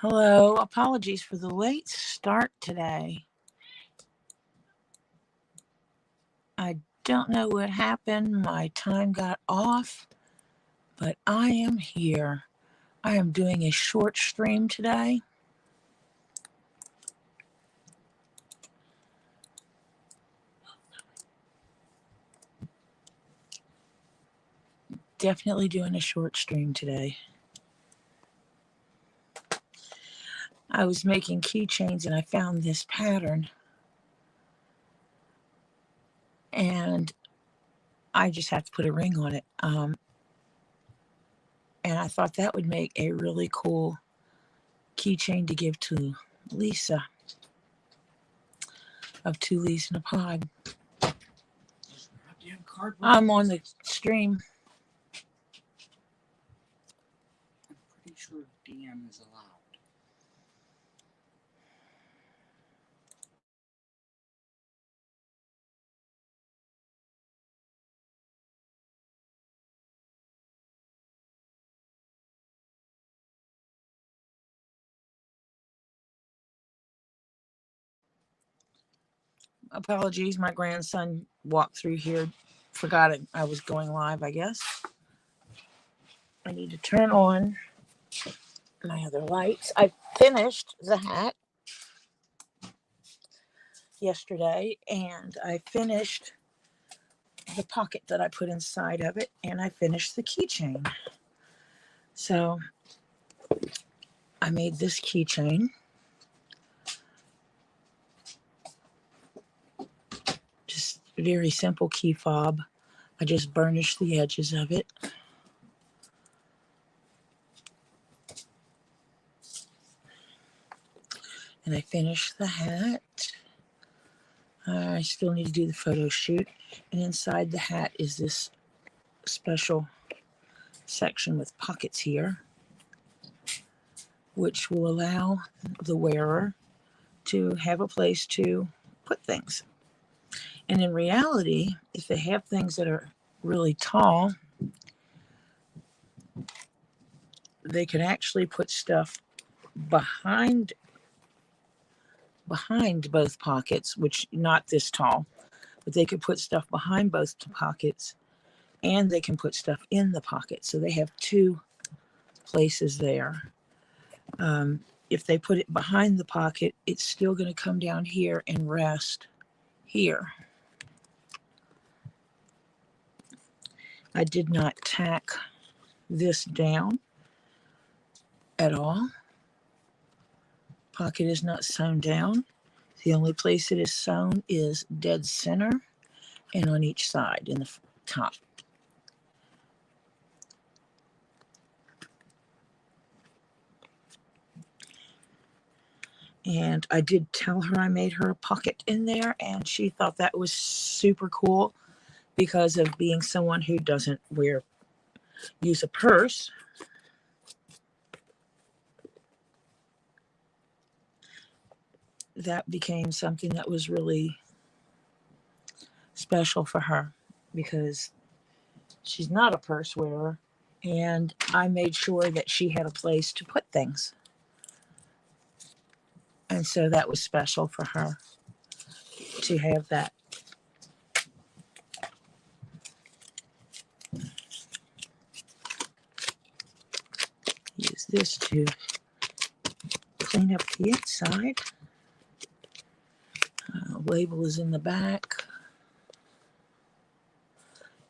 Hello, apologies for the late start today. I don't know what happened. My time got off, but I am here. I am doing a short stream today. Definitely doing a short stream today. I was making keychains and I found this pattern. And I just have to put a ring on it. And I thought that would make a really cool keychain to give to Lisa of Two Leaves in a Pod. I'm on the stream. I'm pretty sure DM is allowed. Apologies, my grandson walked through here, forgot it. I was going live, I guess. I need to turn on my other lights. I finished the hat yesterday, and I finished the pocket that I put inside of it, and I finished the keychain. So I made this keychain. Just a very simple key fob. I just burnished the edges of it. And I finished the hat. I still need to do the photo shoot. And inside the hat is this special section with pockets here, which will allow the wearer to have a place to put things. And in reality, if they have things that are really tall, they can actually put stuff behind both pockets, which not this tall, but they could put stuff behind both pockets, and they can put stuff in the pocket. So they have two places there. If they put it behind the pocket, it's still going to come down here and rest here. I did not tack this down at all. Pocket is not sewn down. The only place it is sewn is dead center and on each side in the top. And I did tell her I made her a pocket in there, and she thought that was super cool because of being someone who doesn't use a purse. That became something that was really special for her because she's not a purse wearer, and I made sure that she had a place to put things. And so that was special for her to have that. Use this to clean up the inside. Label is in the back.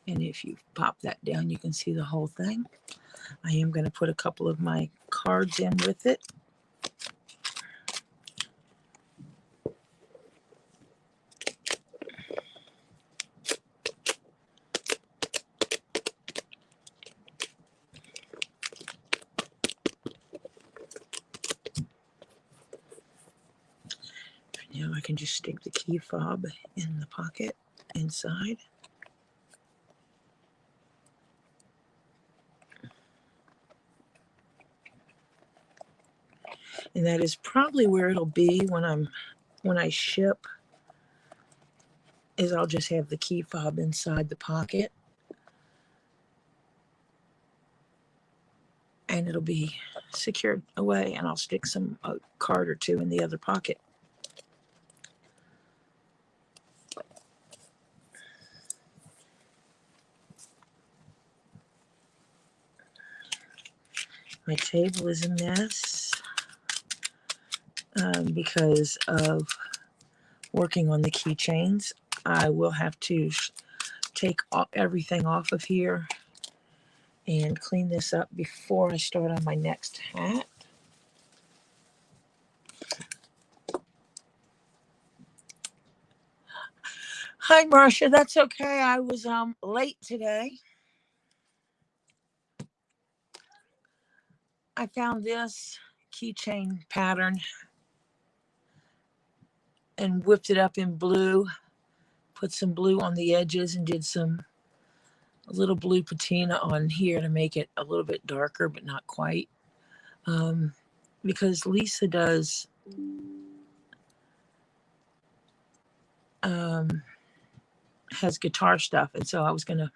And if you pop that down, you can see the whole thing. I am going to put a couple of my cards in with it. Now I can just stick the key fob in the pocket inside. And that is probably where it'll be when I ship, is I'll just have the key fob inside the pocket. And it'll be secured away, and I'll stick some card or two in the other pocket. My table is a mess because of working on the keychains. I will have to take everything off of here and clean this up before I start on my next hat. Hi, Marcia. That's okay. I was late today. I found this keychain pattern and whipped it up in blue. Put some blue on the edges and did a little blue patina on here to make it a little bit darker, but not quite. Because Lisa does has guitar stuff, and so I was gonna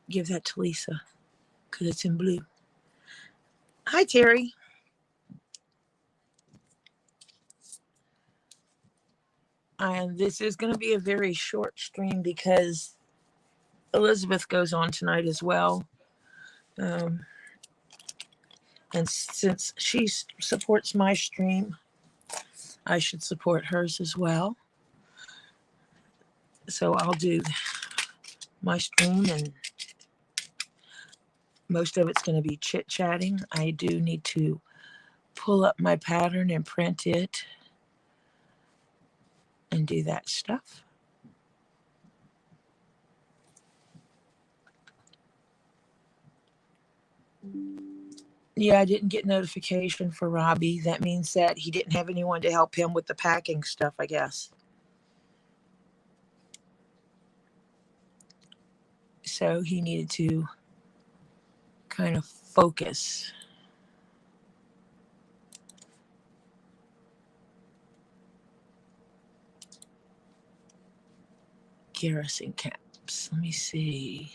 give that to Lisa because it's in blue. Hi, Terry. And this is going to be a very short stream because Elizabeth goes on tonight as well. And since she supports my stream, I should support hers as well. So I'll do my stream, and most of it's going to be chit-chatting. I do need to pull up my pattern and print it and do that stuff. Yeah, I didn't get notification for Robbie. That means that he didn't have anyone to help him with the packing stuff, I guess. So he needed to kind of focus. Garrison Caps. Let me see.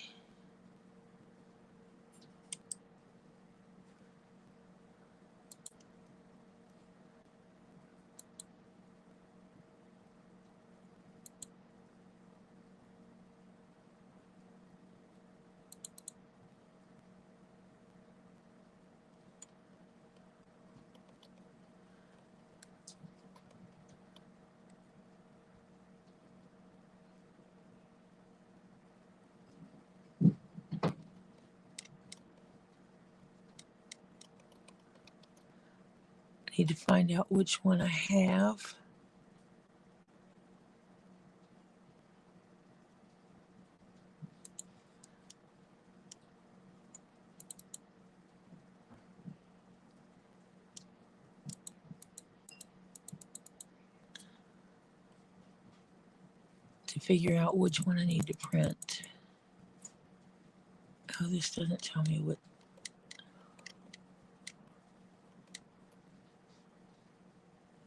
Need to find out which one I have. To figure out which one I need to print. Oh, this doesn't tell me what.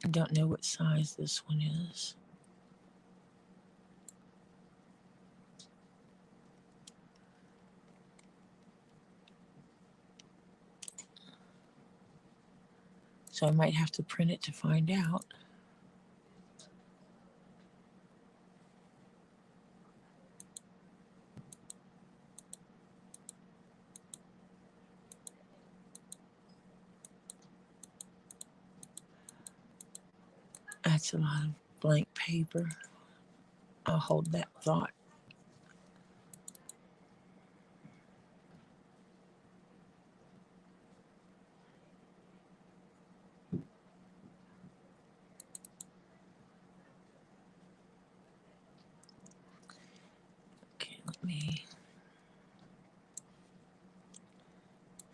I don't know what size this one is. So I might have to print it to find out. That's a lot of blank paper. I'll hold that thought. Okay, let me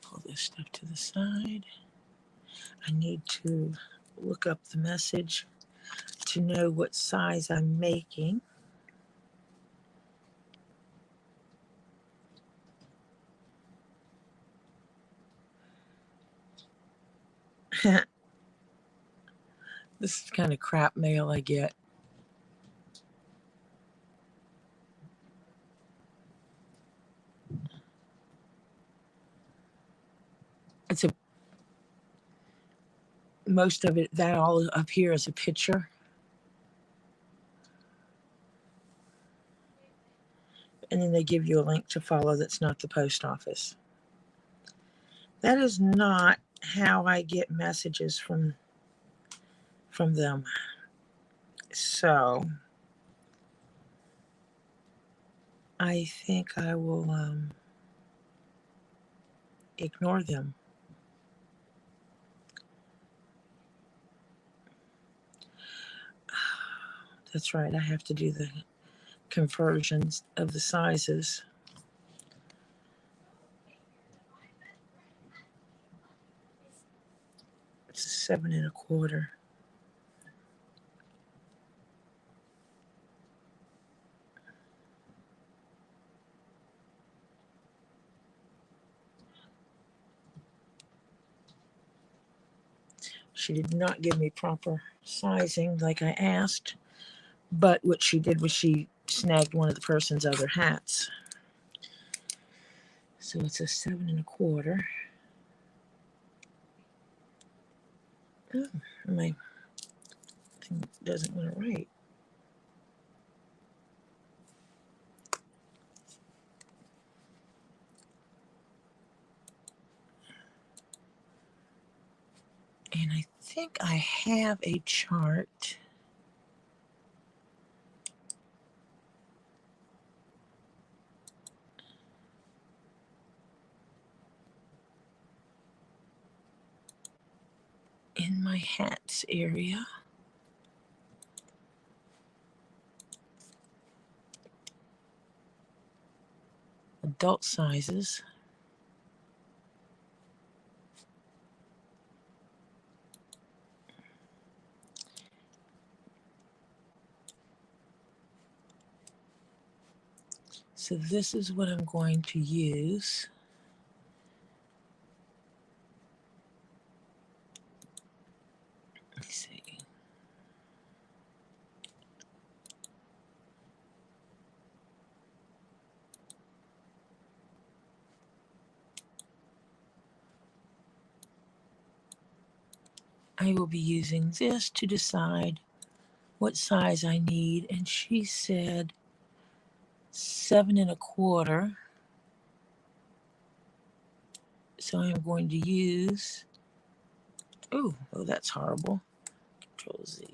pull this stuff to the side. I need to look up the message to know what size I'm making. This is kind of crap mail I get. It's a most of it. That all up here is a picture, and then they give you a link to follow. That's not the post office. That is not how I get messages from them. So I think I will ignore them. That's right. I have to do the conversions of the sizes. It's a 7 1/4. She did not give me proper sizing like I asked, but what she did was she snagged one of the person's other hats. So it's a 7 1/4. Oh, my thing doesn't want to write. And I think I have a chart. In my hats area. Adult sizes. So this is what I'm going to use. Let's see. I will be using this to decide what size I need. And she said 7 1/4. So I'm going to use, oh, that's horrible. Control Z.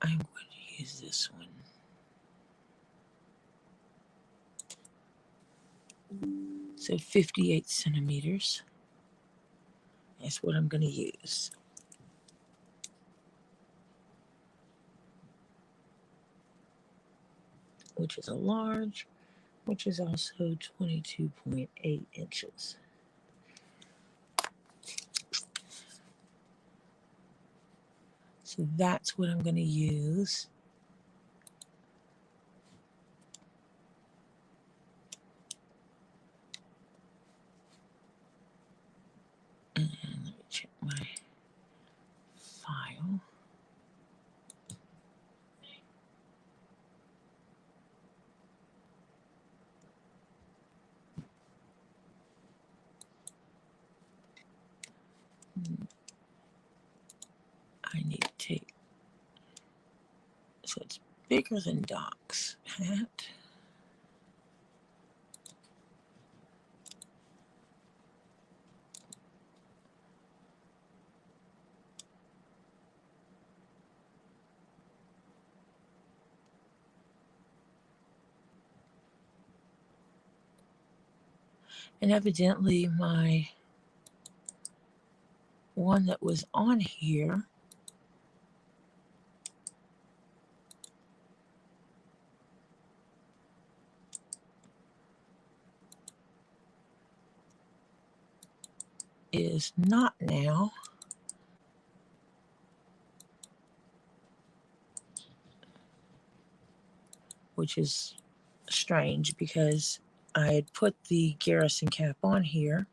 I'm going to use this one. So 58 centimeters. That's what I'm going to use. Which is a large, which is also 22.8 inches. So that's what I'm going to use. And let me check my file. I need to take, so it's bigger than Doc's hat. And evidently my one that was on here is not now. Which is strange because I had put the Garrison Cap on here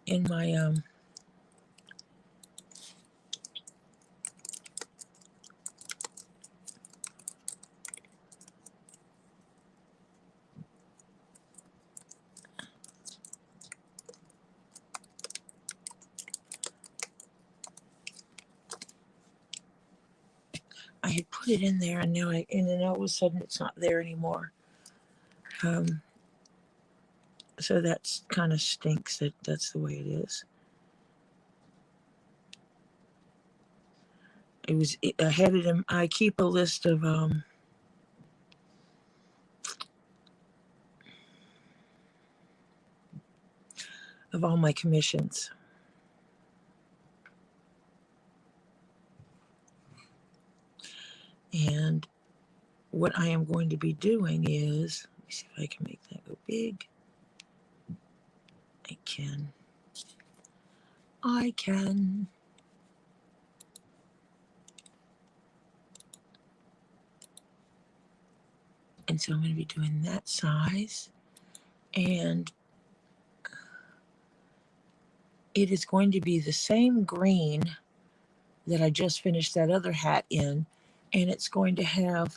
in my put it in there, and then all of a sudden it's not there anymore. So that's kind of stinks that that's the way it is. I had it in, I keep a list of all my commissions. And what I am going to be doing is, let me see if I can make that go big. I can. And so I'm going to be doing that size. And it is going to be the same green that I just finished that other hat in. And it's going to have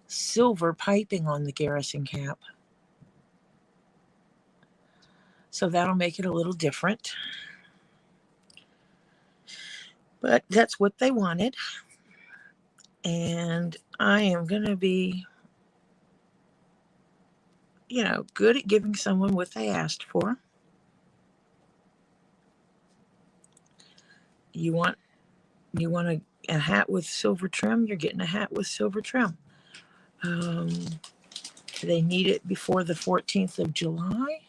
silver piping on the Garrison Cap. So that'll make it a little different. But that's what they wanted. And I am going to be, good at giving someone what they asked for. You want a hat with silver trim, you're getting a hat with silver trim. They need it before the 14th of July.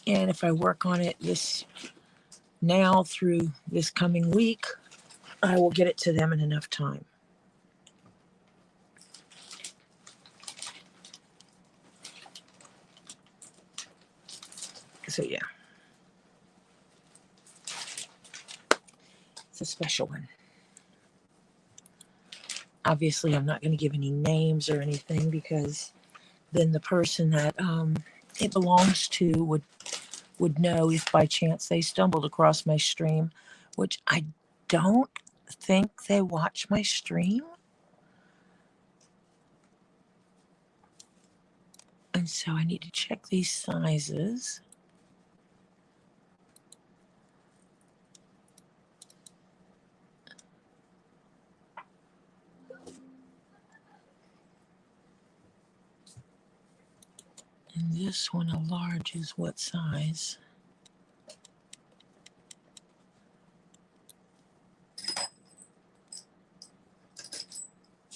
And if I work on it now through this coming week, I will get it to them in enough time. So yeah. It's a special one. Obviously, I'm not going to give any names or anything, because then the person that it belongs to would know if by chance they stumbled across my stream, which I don't think they watch my stream. And so I need to check these sizes. And this one, a large, is what size?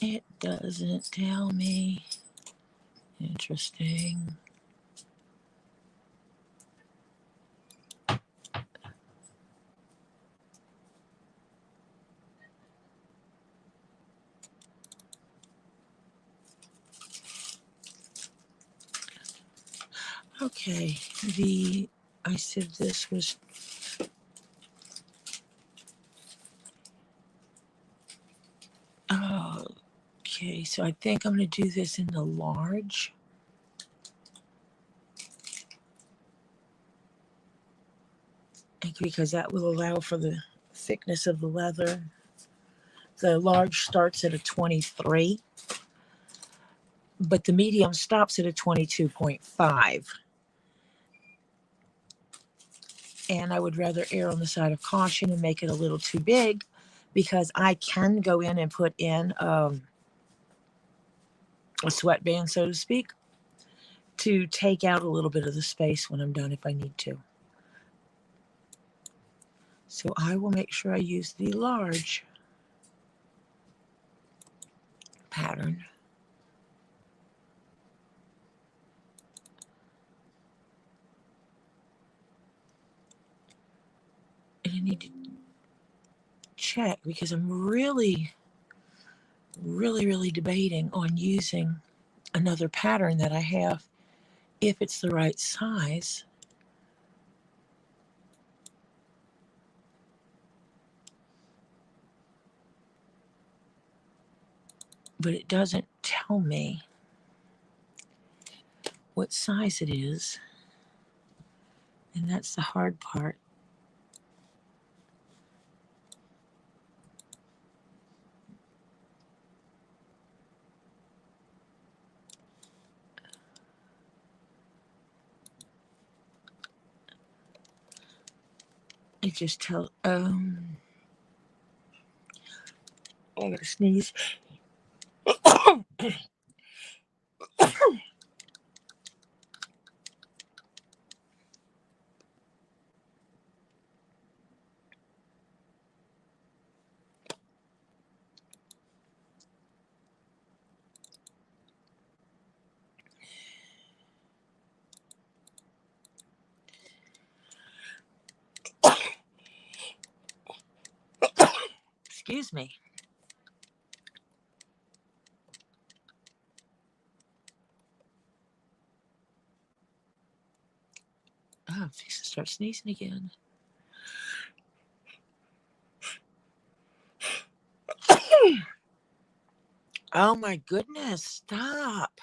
It doesn't tell me. Interesting. Okay, I said this was okay, so I think I'm going to do this in the large. Because that will allow for the thickness of the leather. The large starts at a 23, but the medium stops at a 22.5. And I would rather err on the side of caution and make it a little too big, because I can go in and put in a sweatband, so to speak, to take out a little bit of the space when I'm done if I need to. So I will make sure I use the large pattern. And I need to check, because I'm really debating on using another pattern that I have, if it's the right size. But it doesn't tell me what size it is. And that's the hard part. It just tell I'm gonna sneeze. Excuse me. Oh, I'm fixing to start sneezing again. Oh my goodness, stop.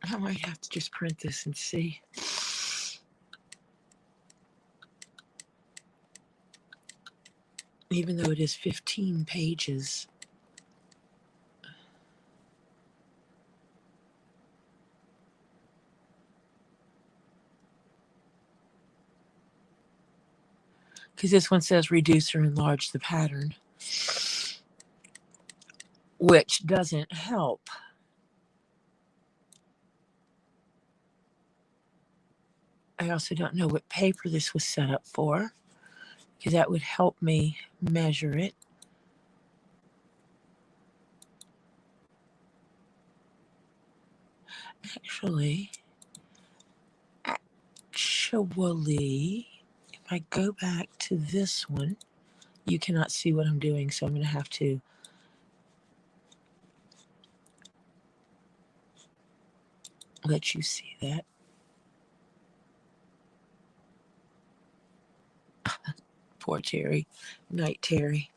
I might have to just print this and see. Even though it is 15 pages. Because this one says reduce or enlarge the pattern, which doesn't help. I also don't know what paper this was set up for, because that would help me measure it. Actually, if I go back to this one, you cannot see what I'm doing, so I'm going to have to let you see that. Poor Terry. Night, Terry.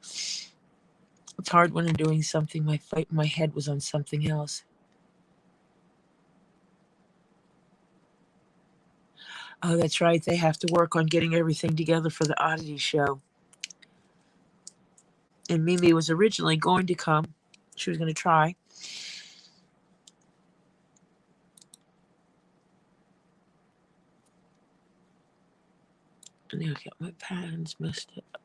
It's hard when I'm doing something. My head was on something else. Oh, that's right. They have to work on getting everything together for the oddity show. And Mimi was originally going to come. She was going to try. And I got my patterns messed up.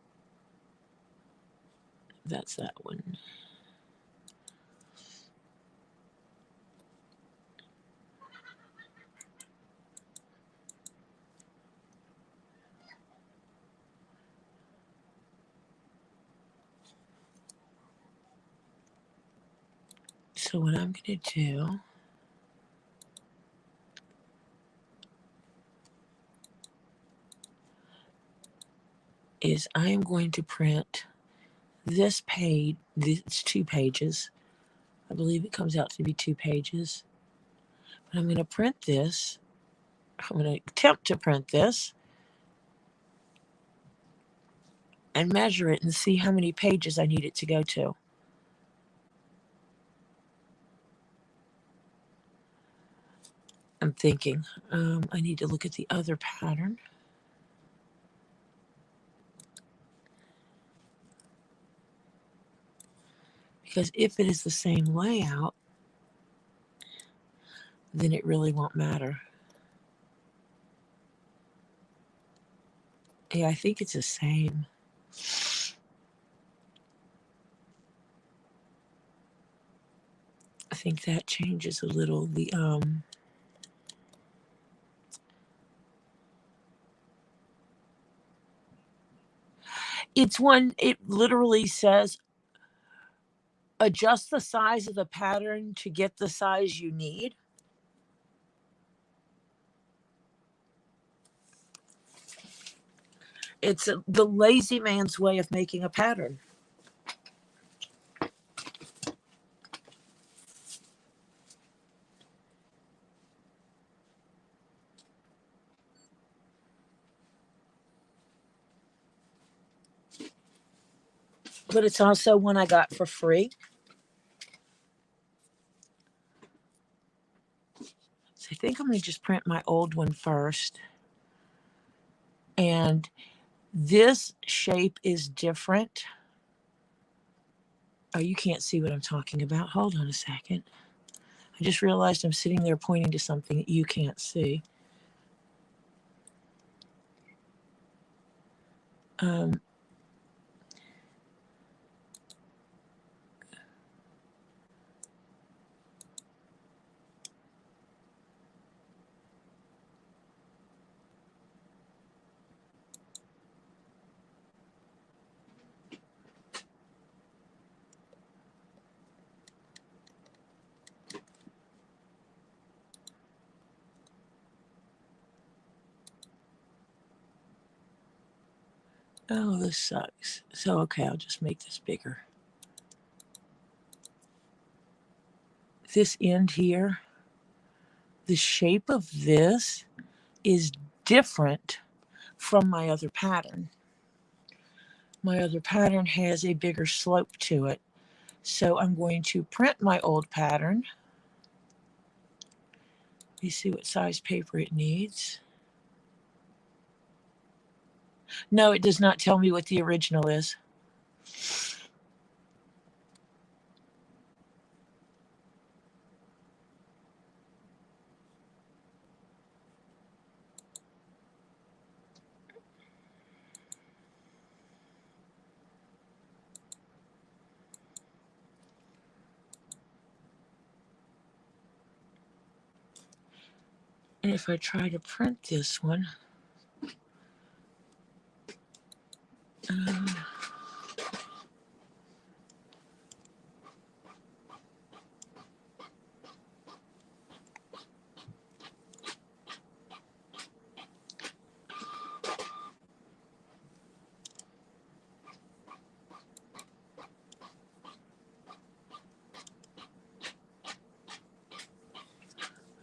That's that one. So what I'm going to do is I'm going to print this page. It's 2 pages. I believe it comes out to be 2 pages. But I'm going to print this. I'm going to attempt to print this and measure it and see how many pages I need it to go to. I'm thinking I need to look at the other pattern. Because if it is the same layout, then it really won't matter. Yeah, I think it's the same. I think that changes a little. It's one, it literally says adjust the size of the pattern to get the size you need. It's the lazy man's way of making a pattern. but it's also one I got for free. So I think I'm going to just print my old one first. And this shape is different. Oh, you can't see what I'm talking about. Hold on a second. I just realized I'm sitting there pointing to something that you can't see. Oh, this sucks. So, okay, I'll just make this bigger. This end here, the shape of this is different from my other pattern. My other pattern has a bigger slope to it. So I'm going to print my old pattern. Let me see what size paper it needs. No, it does not tell me what the original is. And if I try to print this one,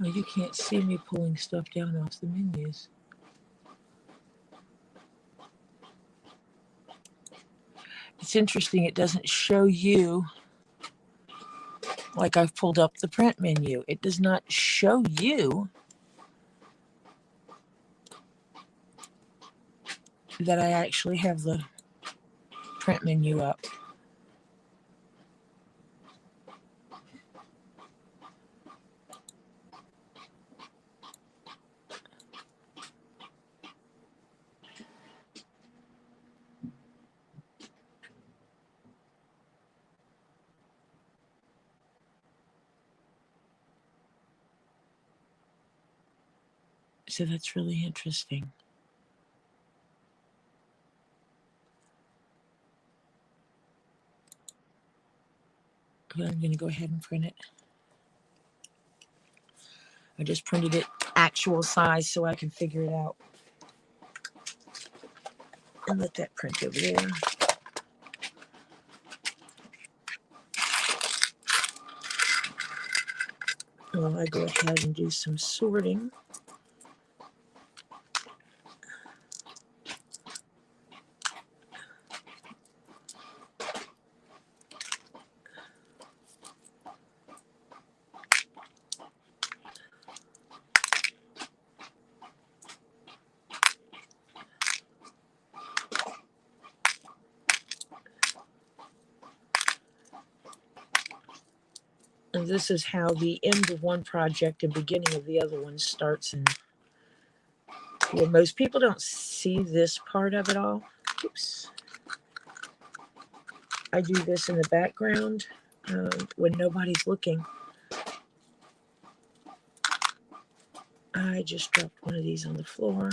oh, you can't see me pulling stuff down off the menus. It's interesting, it doesn't show you, like I've pulled up the print menu. It does not show you that I actually have the print menu up. So that's really interesting. But I'm going to go ahead and print it. I just printed it actual size so I can figure it out. And let that print over there. While I go ahead and do some sorting. And this is how the end of one project and beginning of the other one starts. And well, most people don't see this part of it all. Oops. I do this in the background when nobody's looking. I just dropped one of these on the floor.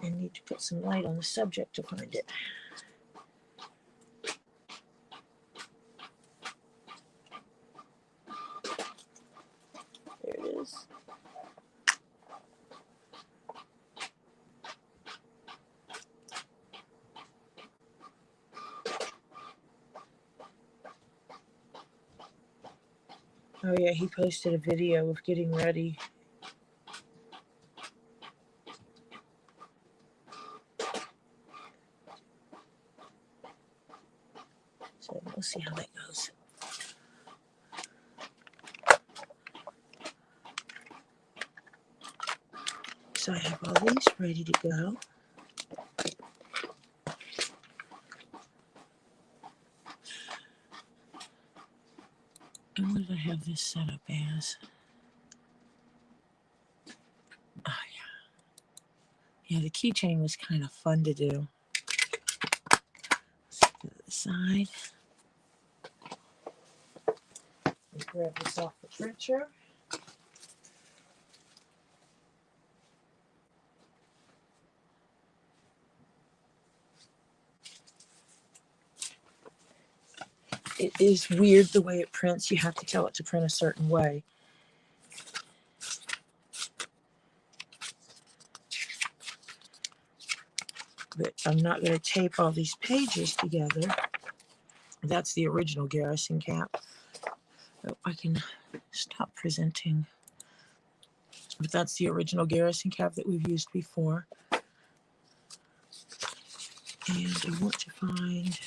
I need to put some light on the subject to find it. There it is. Oh yeah, he posted a video of getting ready So we'll see how that goes. So I have all these ready to go. And what did I have this set up as? Oh, yeah. Yeah, the keychain was kind of fun to do. Let's put it to the side. Grab this off the printer. It is weird the way it prints. You have to tell it to print a certain way. But I'm not going to tape all these pages together. That's the original Garrison Cap. Oh, I can stop presenting. But that's the original Garrison Cap that we've used before. And I want to find...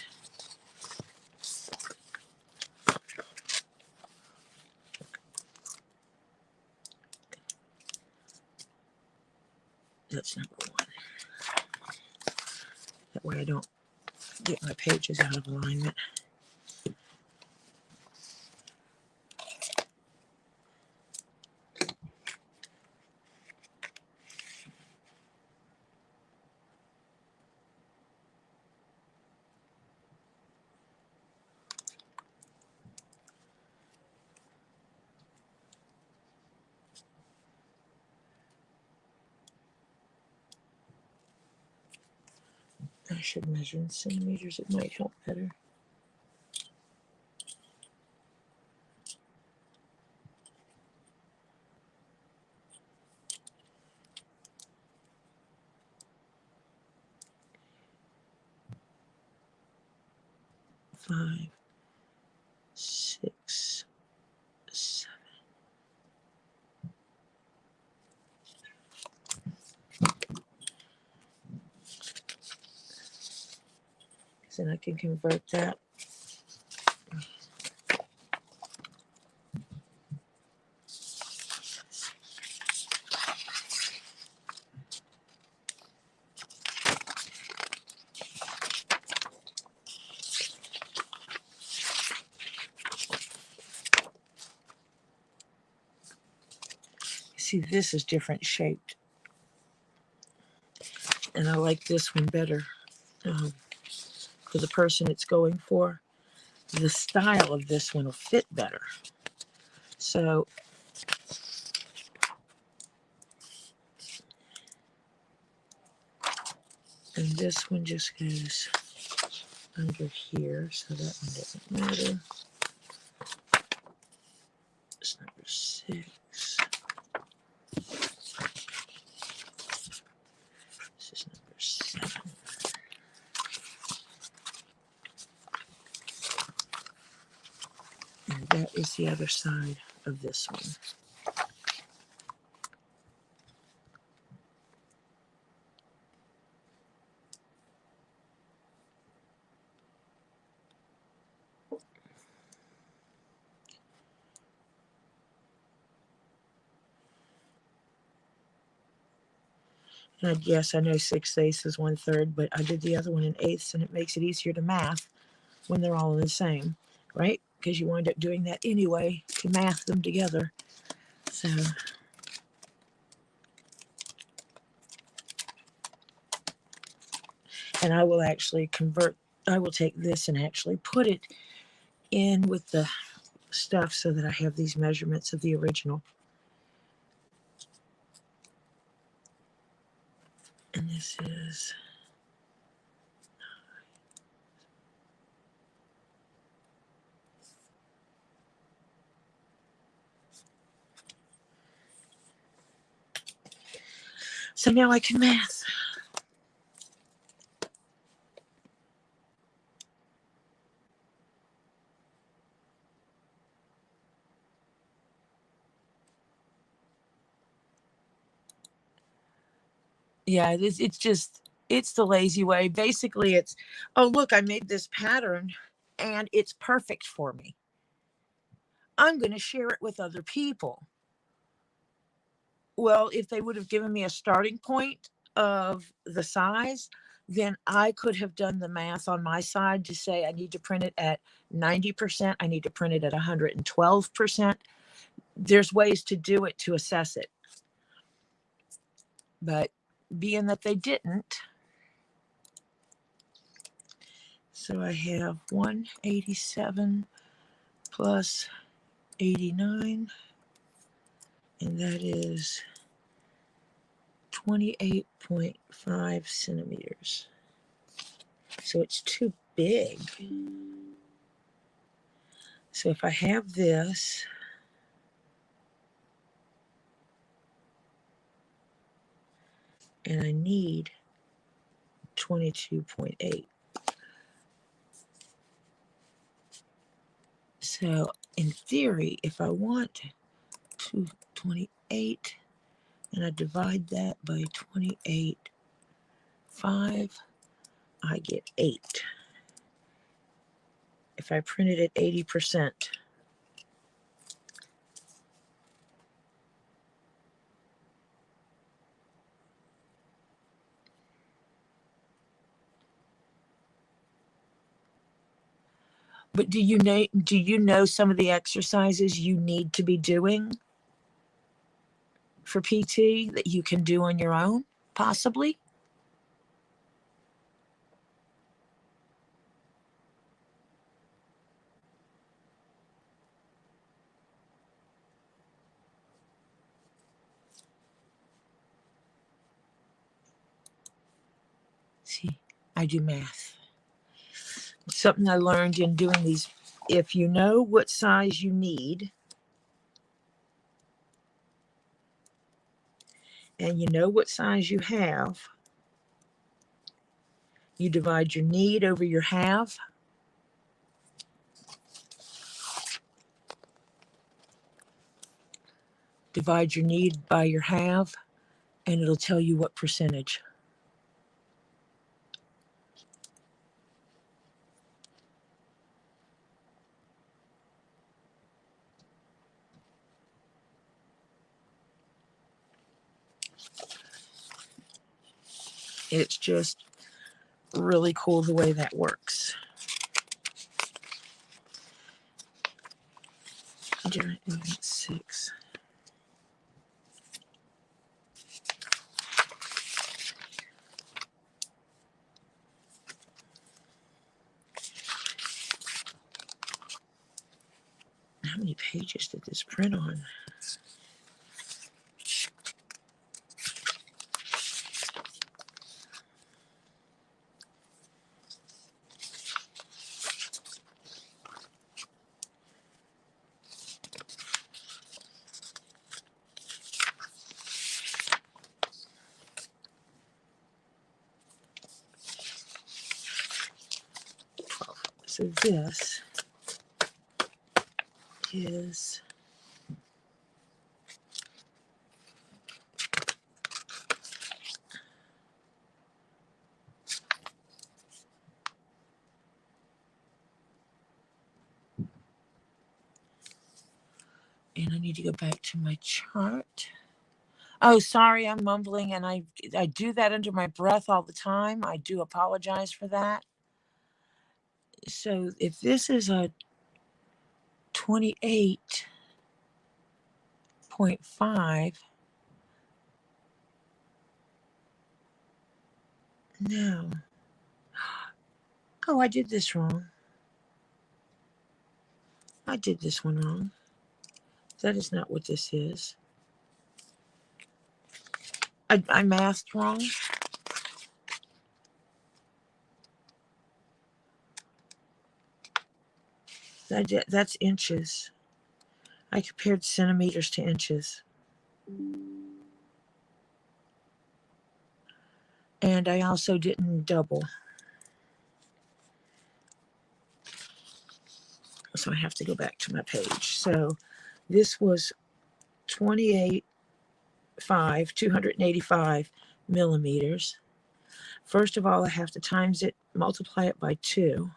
That's number one. That way I don't get my pages out of alignment. I should measure in centimeters. It might help better. Five, 6, 7. So then I can convert that. See, this is different shaped. And I like this one better for the person it's going for. The style of this one will fit better. So and this one just goes under here, so that one doesn't matter. It's number 6. This is number 7. And that is the other side of this one. And yes, I know 6/8 is 1/3, but I did the other one in eighths, and it makes it easier to math when they're all the same, right? Because you wind up doing that anyway to math them together. So, and I will actually convert, I will take this and actually put it in with the stuff so that I have these measurements of the original. And this is... So now I can math. Yeah, it's just, it's the lazy way. Basically, it's, oh, look, I made this pattern and it's perfect for me. I'm going to share it with other people. Well, if they would have given me a starting point of the size, then I could have done the math on my side to say I need to print it at 90%. I need to print it at 112%. There's ways to do it to assess it. But being that they didn't, so I have 187 plus 89, and that is 28.5 centimeters. So it's too big. So if I have this, and I need 22.8. So in theory, if I want 228 and I divide that by 28.5, I get 8. If I print it at 80%. But do you know some of the exercises you need to be doing for PT that you can do on your own, possibly? See, I do math. Something I learned in doing these. If you know what size you need, and you know what size you have, you divide your need over your have. Divide your need by your have, and it'll tell you what percentage. It's just really cool the way that works. Six. How many pages did this print on? So this is and I need to go back to my chart. Oh, sorry, I'm mumbling, and I do that under my breath all the time. I do apologize for that. So if this is a 28.5, no. Oh, I did this wrong. I did this one wrong. That is not what this is. I mathed wrong. That's inches. I compared centimeters to inches. And I also didn't double. So I have to go back to my page. So this was 285 millimeters. First of all, I have to times it, multiply it by 2.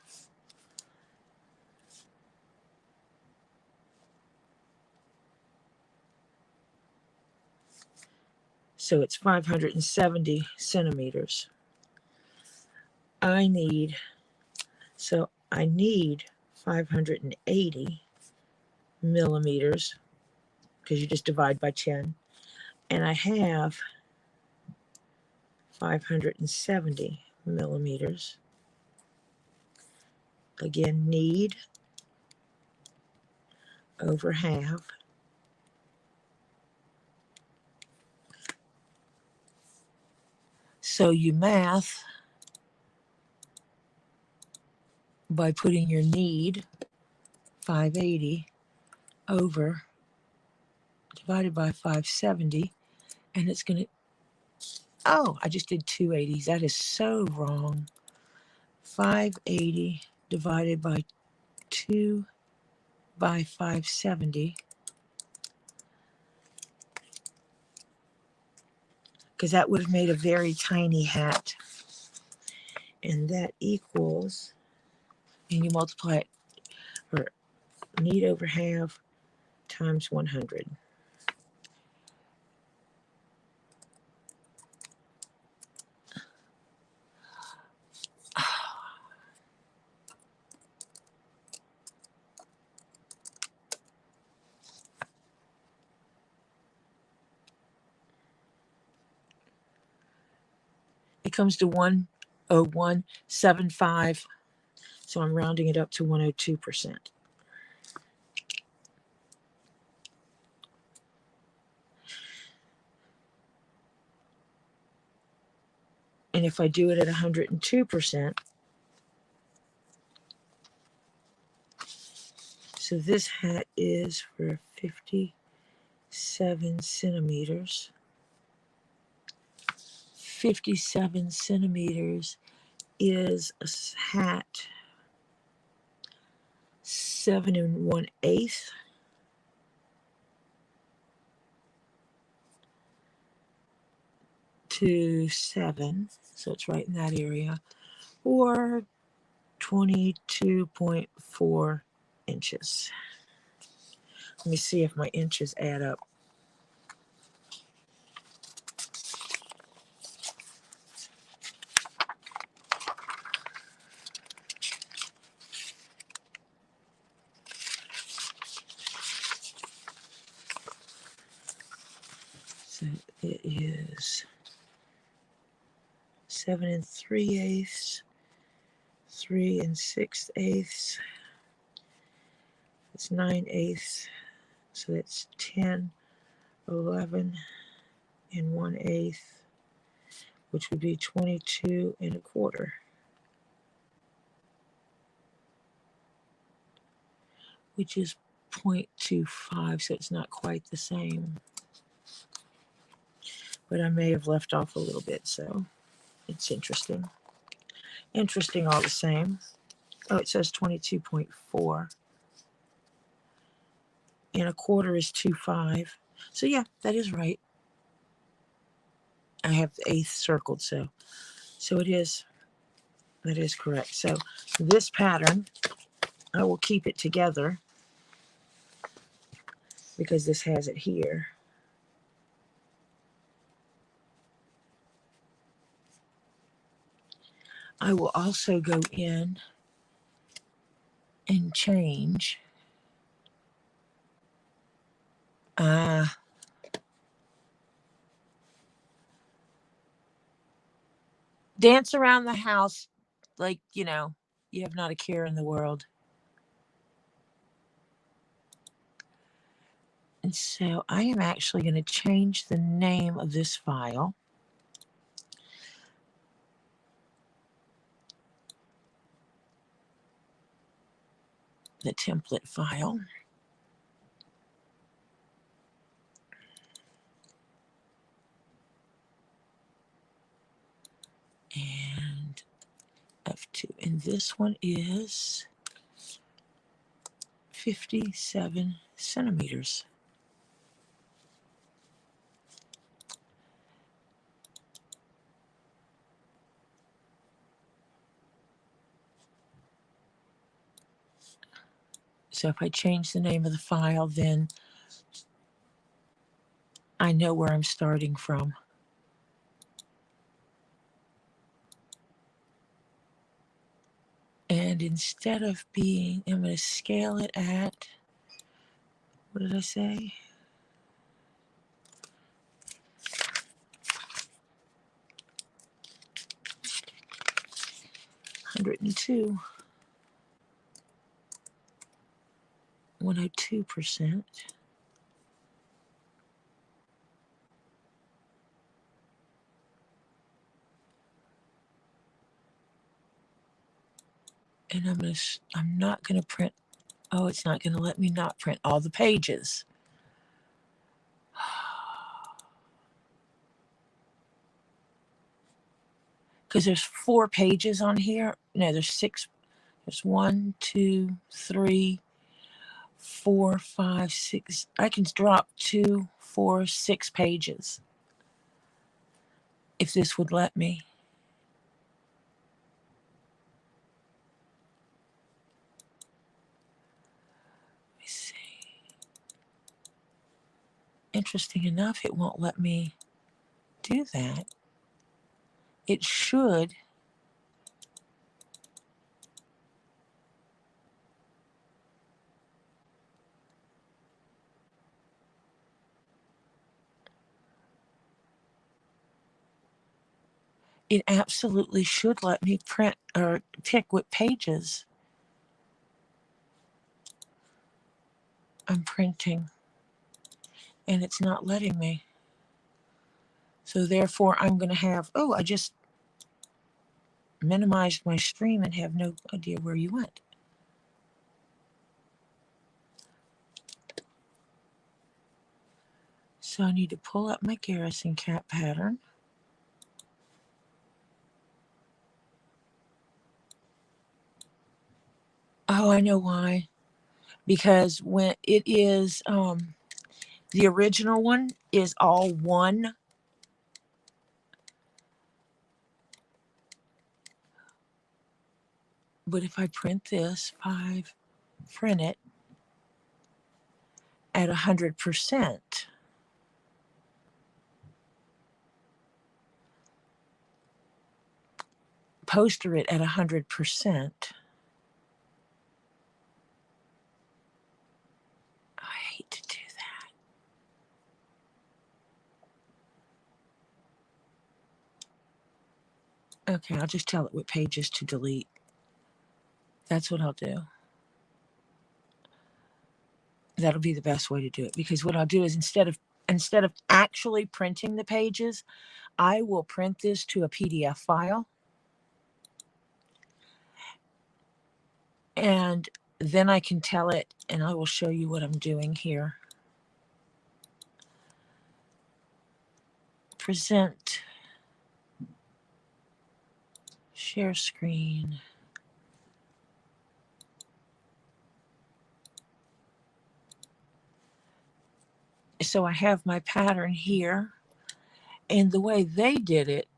So it's 570 centimeters. I need 580 millimeters, because you just divide by 10. And I have 570 millimeters. Again, need over half. So you math by putting your need, 580, over, divided by 570, and it's going to, oh, I just did 280s. That is so wrong. 580 divided by 2 by 570, because that would have made a very tiny hat. And that equals, and you multiply it, or need over half times 100. It comes to 10175. So I'm rounding it up to 102%. And if I do it at 102%, so this hat is for 57 centimeters. 57 centimeters is a hat 7 1/8 to 7, so it's right in that area, or 22.4 inches. Let me see if my inches add up. So it is 7 3/8, 3 6/8. It's 9/8. So that's 10, 11 1/8, which would be 22 1/4. Which is 0.25, so it's not quite the same. But I may have left off a little bit, so it's interesting. Interesting all the same. Oh, it says 22.4. And 1/4 is 2.5. So yeah, that is right. I have the 1/8 circled, so it is. That is correct. So this pattern, I will keep it together because this has it here. I will also go in and change. Dance around the house like, you have not a care in the world. And so I am actually going to change the name of this file. The template file. And F2. And this one is 57 centimeters. So if I change the name of the file, then I know where I'm starting from. instead of being, I'm going to scale it at, what did I say? 102. 102%. And I'm not going to print. Oh, it's not going to let me not print all the pages. Because there's 4 pages on here. No, there's 6. There's 1, 2, 3, 4, 5, 6. I can drop 2, 4, 6 pages. If this would let me. Let me see. Interesting enough, it won't let me do that. It should. It absolutely should let me print or pick what pages I'm printing. And it's not letting me. So therefore, I'm going to have, oh, I just minimized my stream and have no idea where you went. So I need to pull up my Garrison Cap pattern. Oh, I know why. Because when it is, the original one is all one. But if I print this, print it at 100%, poster it at 100%. I hate to do that. Okay, I'll just tell it what pages to delete. That's what I'll do. That'll be the best way to do it, because what I'll do is instead of actually printing the pages, I will print this to a PDF file. And then I can tell it, and I will show you what I'm doing here. Present, share screen. So I have my pattern here, and the way they did it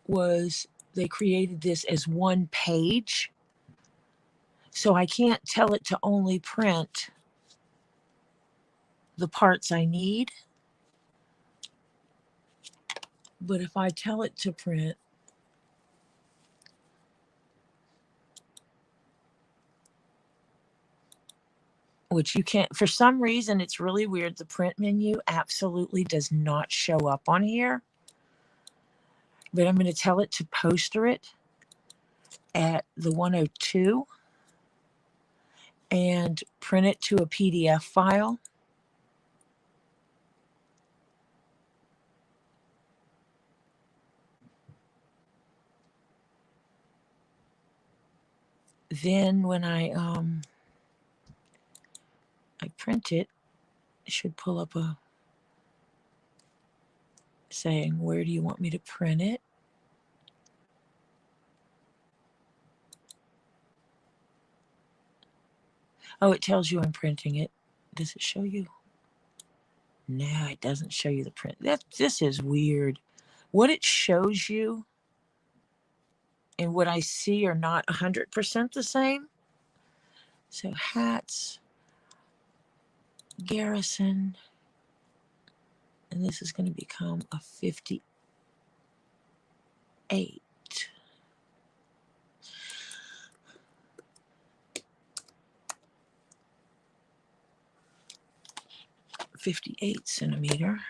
was they created this as one page. So I can't tell it to only print the parts I need. But if I tell it to print which you can't, for some reason, it's really weird. The print menu absolutely does not show up on here. But I'm going to tell it to poster it at the 102 and print it to a PDF file. Then when I print it, it should pull up a saying, where do you want me to print it? Oh, it tells you I'm printing it. Does it show you? No, it doesn't show you the print. This is weird. What it shows you and what I see are not 100% the same. So hats, Garrison, and this is going to become a 58. 58 centimeter.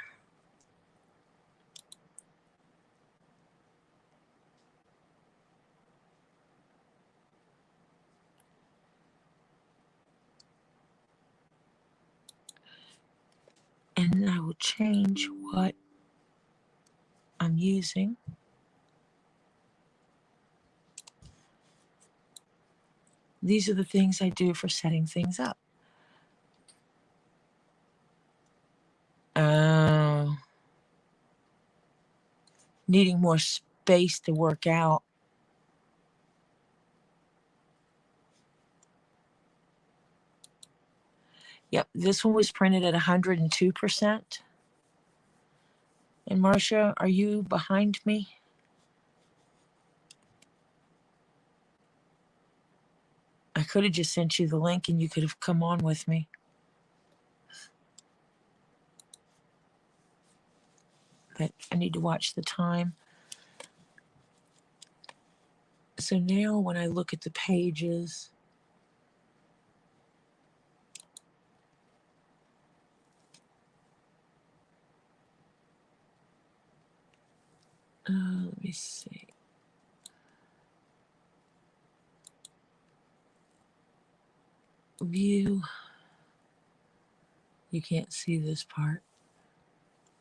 And then I will change what I'm using. These are the things I do for setting things up. Needing more space to work out. Yep, this one was printed at 102%. And Marcia, are you behind me? I could have just sent you the link and you could have come on with me. But I need to watch the time. So now when I look at the pages, let me see. View. You can't see this part.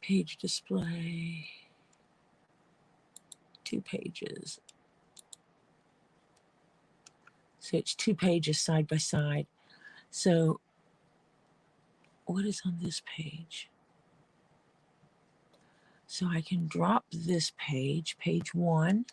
Page display. 2 pages. So it's 2 pages side by side. So what is on this page? So I can drop this page, page 1.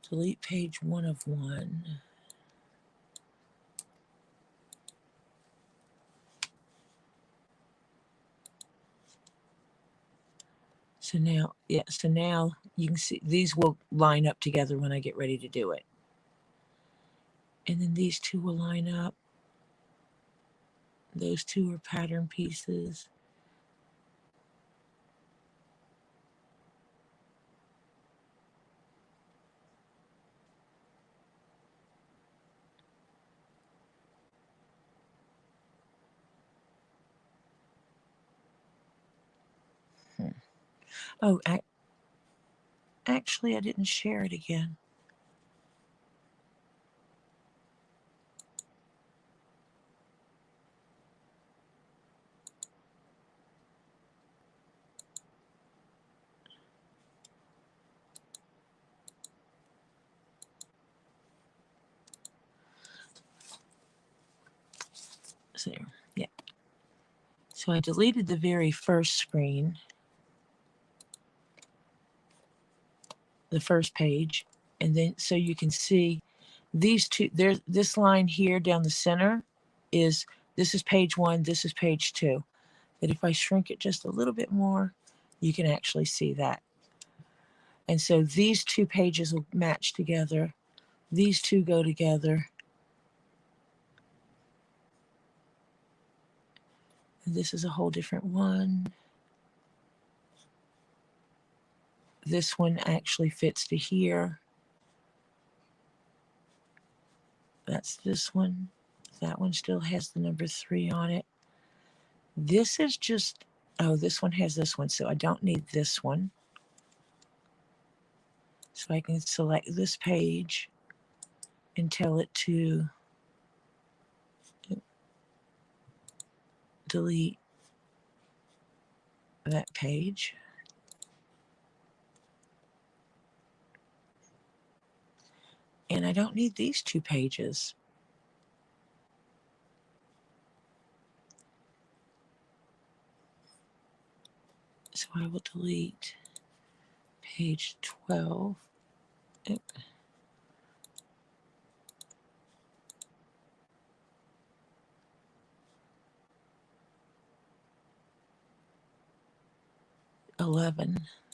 Delete page 1 of 1. So now, yeah, so now you can see these will line up together when I get ready to do it. And then these 2 will line up. Those 2 are pattern pieces. Oh, actually, I didn't share it again. So, yeah. So I deleted the very first screen, the first page, and then so you can see these 2. There's this line here down the center is, this is page 1, this is page 2. But if I shrink it just a little bit more, you can actually see that. And so these 2 pages will match together. These 2 go together. And this is a whole different one. This one actually fits to here. That's this one. That one still has the number 3 on it. This is just, oh, this one has this one, so I don't need this one. So I can select this page and tell it to delete that page. And I don't need these 2 pages. So I will delete page 12. Oop.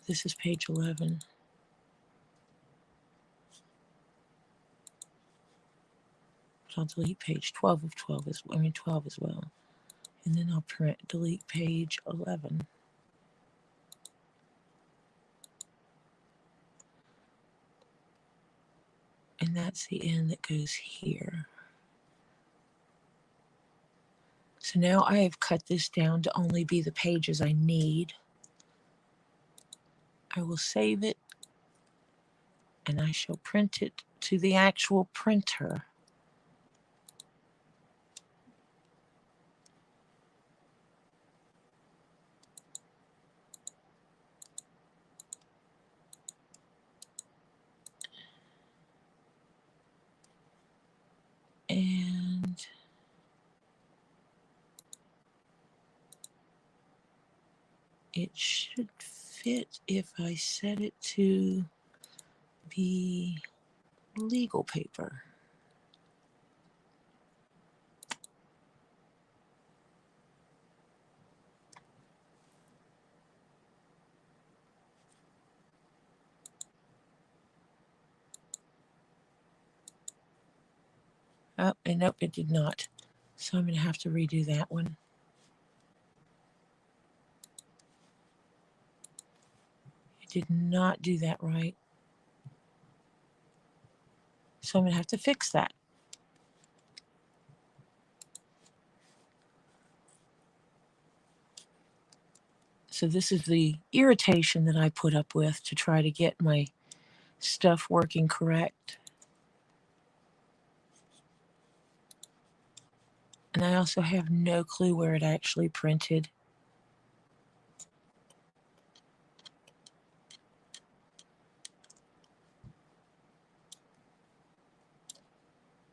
This is page 11. So I'll delete page 12 of 12 12 as well. And then I'll delete page 11. that's the end that goes here. So now I have cut this down to only be the pages I need. I will save it and I shall print it to the actual printer. And it should fit if I set it to be legal paper. Oh, and nope, it did not. So I'm going to have to redo that one. It did not do that right. So I'm going to have to fix that. So this is the irritation that I put up with to try to get my stuff working correct. And I also have no clue where it actually printed.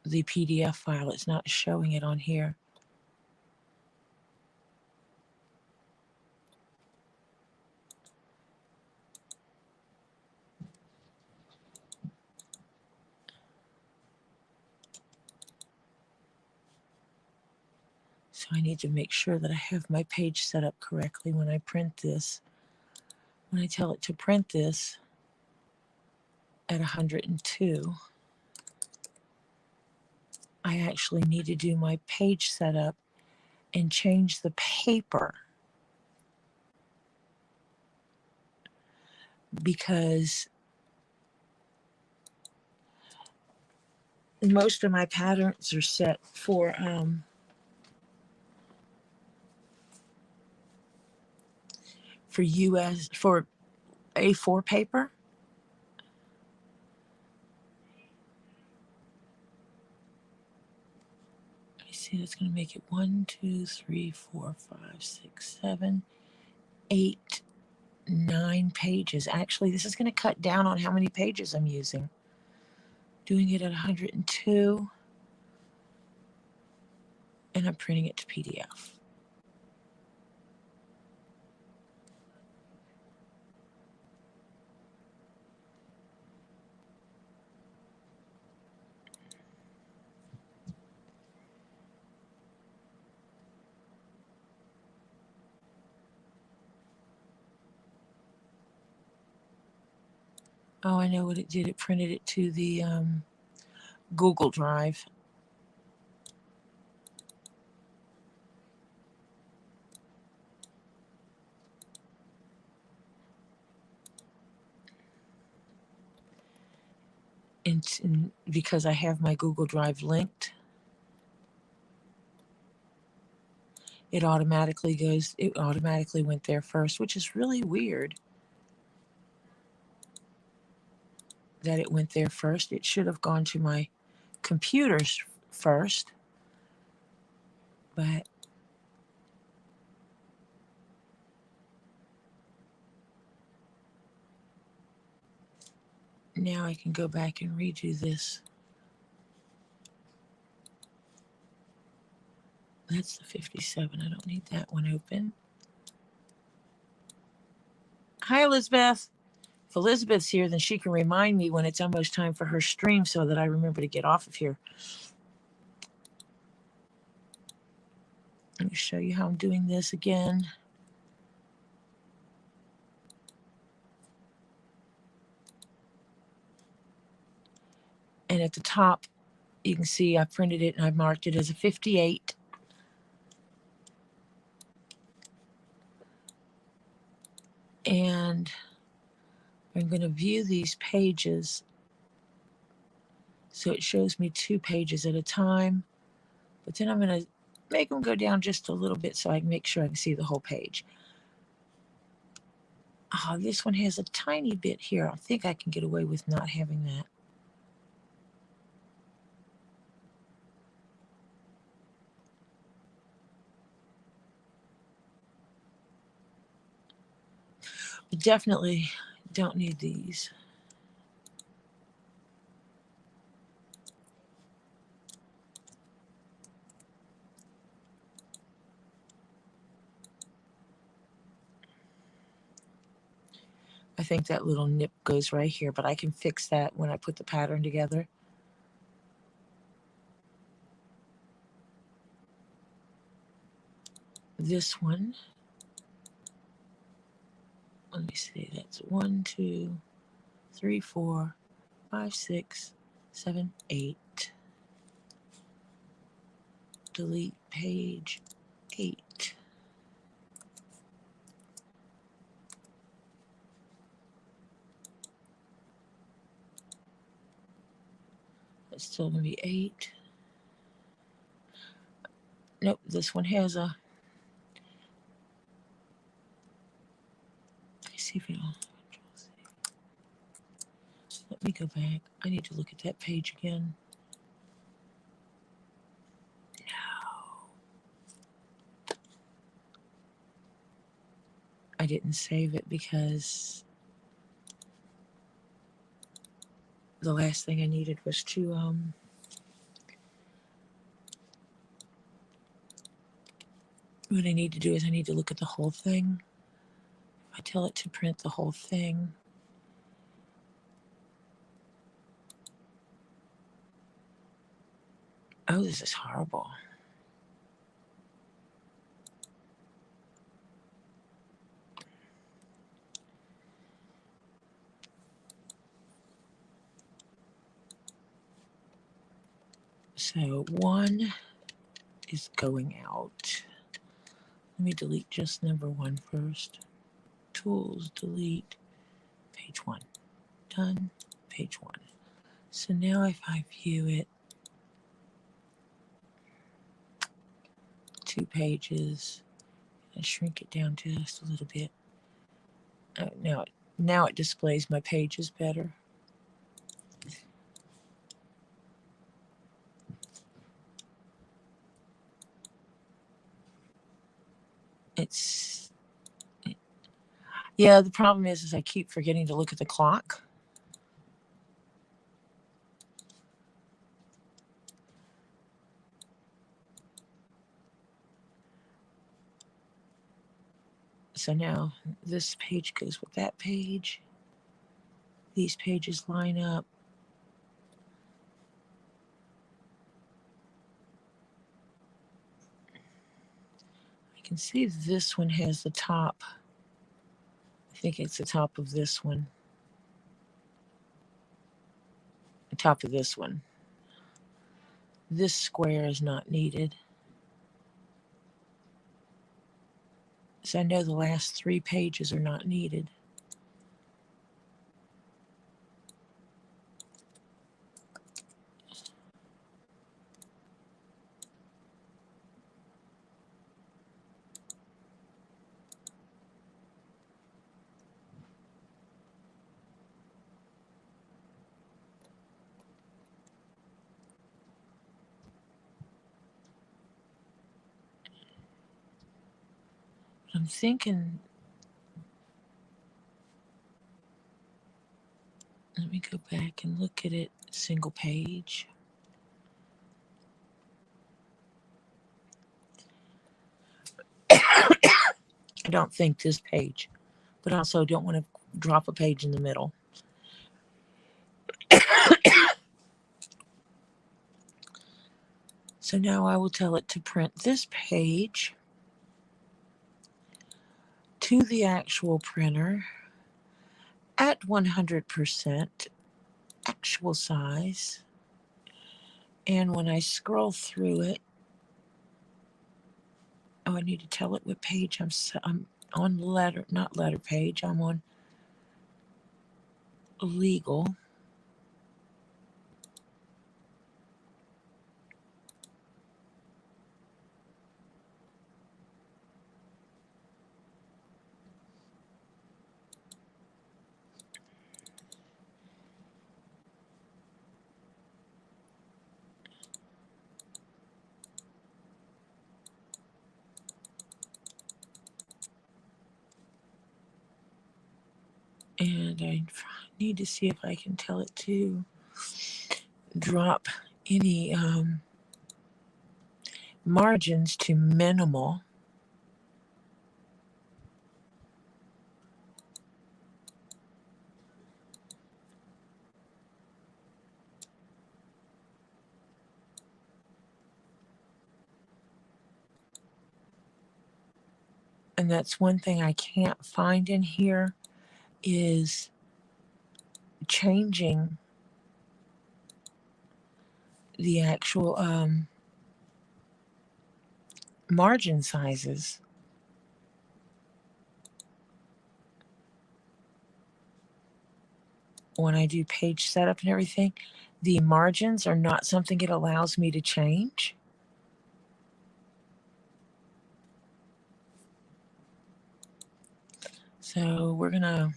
The PDF file, it's not showing it on here. So I need to make sure that I have my page set up correctly when I print this. When I tell it to print this at 102, I actually need to do my page setup and change the paper, because most of my patterns are set for US for A4 paper. Let me see, that's going to make it 1, 2, 3, 4, 5, 6, 7, 8, 9 pages. Actually, this is going to cut down on how many pages I'm using. Doing it at 102, and I'm printing it to PDF. Oh, I know what it did. It printed it to the Google Drive. And because I have my Google Drive linked, it automatically went there first, which is really weird that it went there first. It should have gone to my computers first, but now I can go back and redo this. That's the 57. I don't need that one open. Hi, Elizabeth. If Elizabeth's here, then she can remind me when it's almost time for her stream so that I remember to get off of here. Let me show you how I'm doing this again. And at the top, you can see I printed it and I marked it as a 58. And I'm going to view these pages So it shows me 2 pages at a time, but then I'm going to make them go down just a little bit so I can make sure I can see the whole page. Oh, this one has a tiny bit here. I think I can get away with not having that. But definitely don't need these. I think that little nip goes right here, but I can fix that when I put the pattern together. This one, let me see, that's 1, 2, 3, 4, 5, 6, 7, 8. Delete page 8. That's still going to be 8. Nope, this one has a... Let me see if it'll... Let me go back. I need to look at that page again. No. I didn't save it because the last thing I needed was to what I need to do is I need to look at the whole thing. If I tell it to print the whole thing, oh, this is horrible. So 1 is going out. Let me delete just number 1 first. Tools, delete, page 1. Done, page 1. So now if I view it, 2 pages, and shrink it down just a little bit. Now it displays my pages better. Yeah, the problem is I keep forgetting to look at the clock. So now this page goes with that page. These pages line up. I can see this one has the top. I think it's the top of this one. The top of this one. This square is not needed. So I know the last 3 pages are not needed. I'm thinking, let me go back and look at it single page. I don't think this page, but also don't want to drop a page in the middle. So now I will tell it to print this page to the actual printer at 100% actual size. And when I scroll through it, oh, I need to tell it what page I'm on. Not letter page. I'm on legal. And I need to see if I can tell it to drop any margins to minimal. And that's one thing I can't find in here is changing the actual margin sizes. When I do page setup and everything, the margins are not something it allows me to change. So we're gonna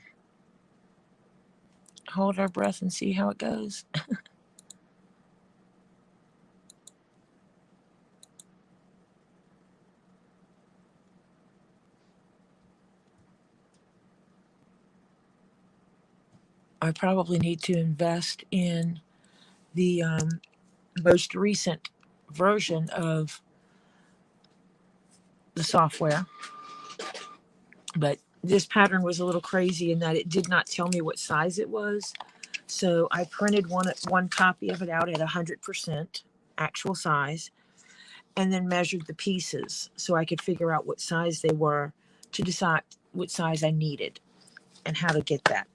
hold our breath and see how it goes. I probably need to invest in the most recent version of the software. But this pattern was a little crazy in that it did not tell me what size it was. So I printed one copy of it out at 100% actual size and then measured the pieces so I could figure out what size they were to decide what size I needed and how to get that.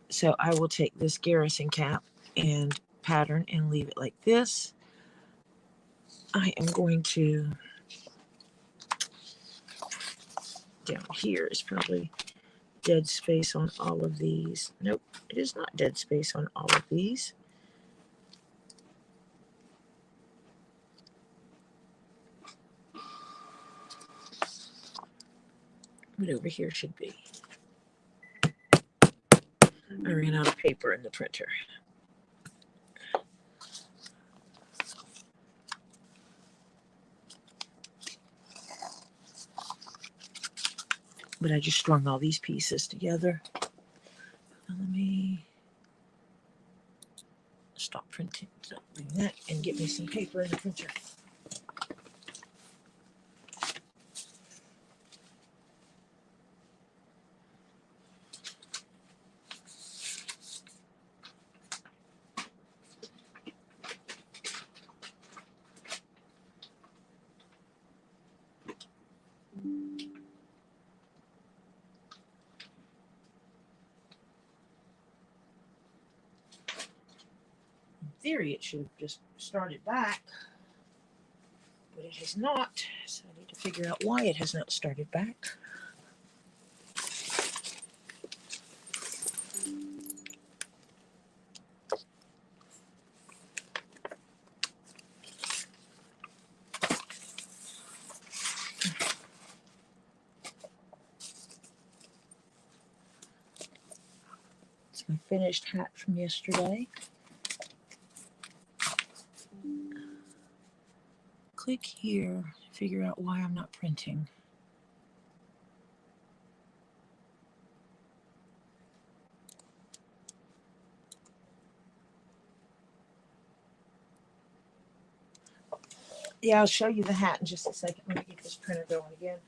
So I will take this Garrison Cap and pattern and leave it like this. I am going to, down here is probably dead space on all of these. Nope, it is not dead space on all of these. But over here should be. I ran out of paper in the printer. But I just strung all these pieces together. Let me stop printing, stop doing that, and get me some paper in the printer. In theory, it should have just started back, but it has not. So I need to figure out why it has not started back. It's my finished hat from yesterday. Click here to figure out why I'm not printing. Yeah, I'll show you the hat in just a second. Let me get this printer going again.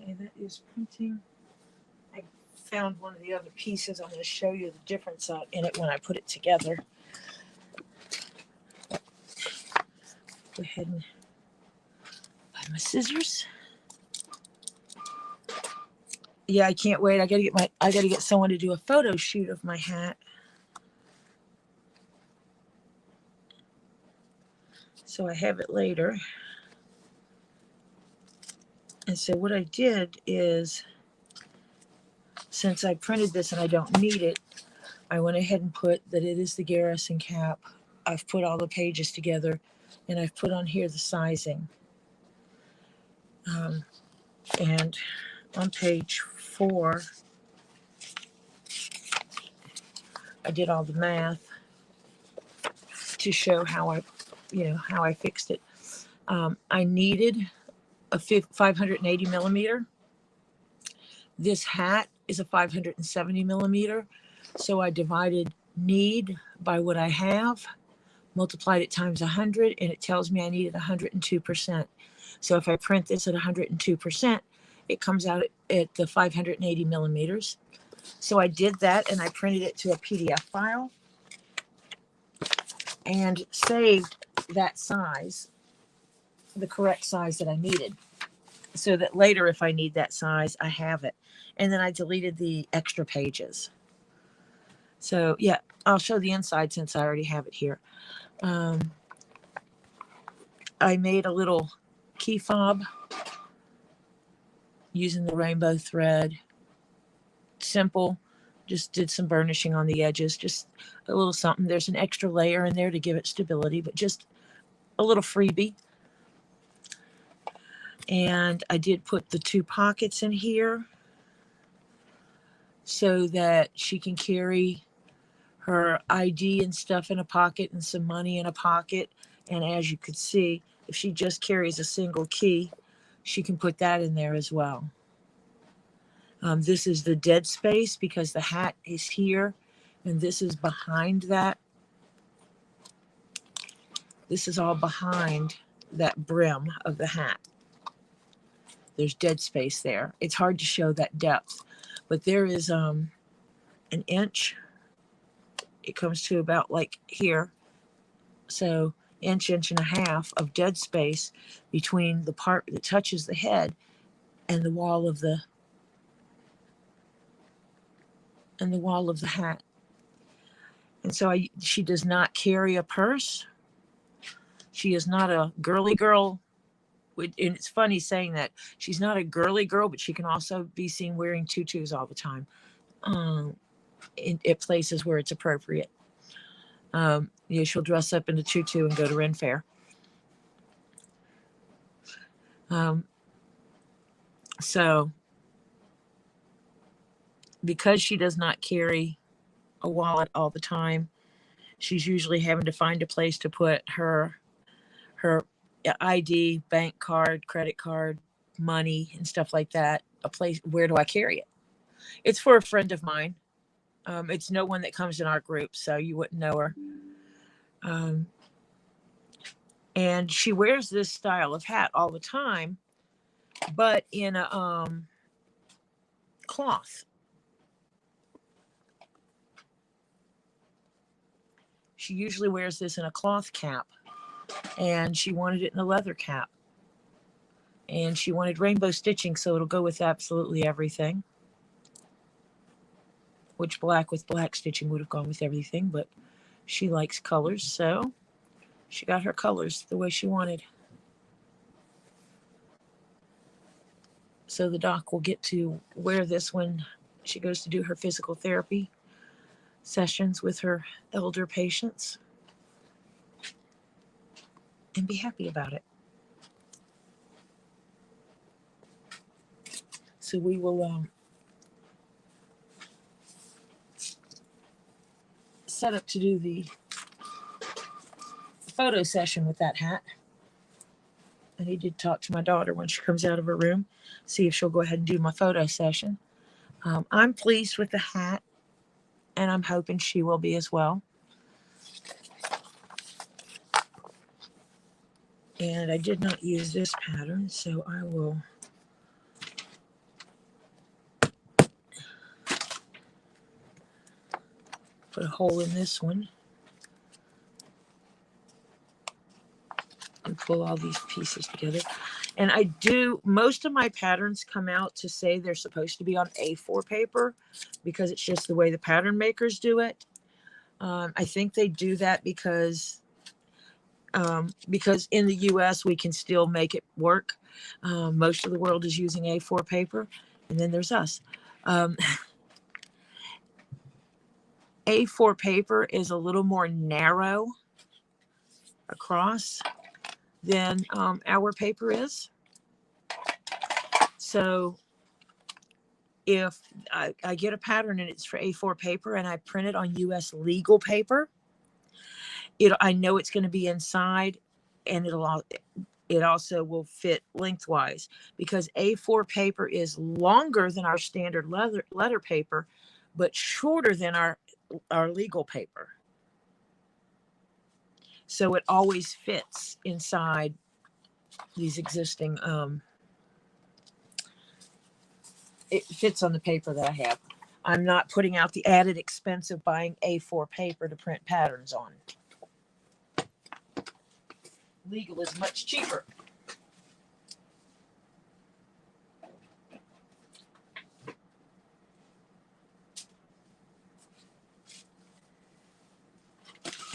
Okay, that is printing. I found one of the other pieces. I'm going to show you the difference in it when I put it together. Go ahead and find my scissors. Yeah, I can't wait. I gotta get someone to do a photo shoot of my hat. So I have it later. And so what I did is, since I printed this and I don't need it, I went ahead and put that it is the Garrison Cap. I've put all the pages together, and I've put on here the sizing. And on page 4, I did all the math to show how I fixed it. I needed a 580 millimeter. This hat is a 570 millimeter. So I divided need by what I have, multiplied it times 100, and it tells me I needed 102%. So if I print this at 102%, it comes out at the 580 millimeters. So I did that, and I printed it to a PDF file and saved that size, the correct size that I needed, so that later if I need that size, I have it. And then I deleted the extra pages. So yeah, I'll show the inside since I already have it here. I made a little key fob using the rainbow thread. Simple, just did some burnishing on the edges, just a little something. There's an extra layer in there to give it stability, but just a little freebie. And I did put the 2 pockets in here so that she can carry her ID and stuff in a pocket and some money in a pocket. And as you could see, if she just carries a single key, she can put that in there as well. This is the dead space because the hat is here, and this is behind that. This is all behind that brim of the hat. There's dead space there. It's hard to show that depth, but there is an inch. It comes to about like here. So inch and a half of dead space between the part that touches the head and the wall of the hat. And so she does not carry a purse. She is not a girly girl. And it's funny saying that. She's not a girly girl, but she can also be seen wearing tutus all the time at places where it's appropriate. She'll dress up in a tutu and go to Ren Fair. So because she does not carry a wallet all the time, she's usually having to find a place to put her ID, bank card, credit card, money, and stuff like that. A place, where do I carry it? It's for a friend of mine. It's no one that comes in our group, so you wouldn't know her. And she wears this style of hat all the time, but in a cloth. She usually wears this in a cloth cap, and she wanted it in a leather cap. And she wanted rainbow stitching, so it'll go with absolutely everything. Which black with black stitching would have gone with everything, but she likes colors, so she got her colors the way she wanted. So the doc will get to wear this when she goes to do her physical therapy sessions with her elder patients and be happy about it. So we will set up to do the photo session with that hat. I need to talk to my daughter when she comes out of her room, see if she'll go ahead and do my photo session. I'm pleased with the hat, and I'm hoping she will be as well. And I did not use this pattern, so I will put a hole in this one and pull all these pieces together. And most of my patterns come out to say they're supposed to be on A4 paper because it's just the way the pattern makers do it. I think they do that because in the US we can still make it work. Most of the world is using A4 paper, and then there's us. A4 paper is a little more narrow across than our paper is. So if I get a pattern and it's for A4 paper and I print it on US legal paper, I know it's going to be inside, and it also will fit lengthwise, because A4 paper is longer than our standard letter paper, but shorter than our legal paper. So it always fits inside these existing, it fits on the paper that I have. I'm not putting out the added expense of buying A4 paper to print patterns on. Legal is much cheaper.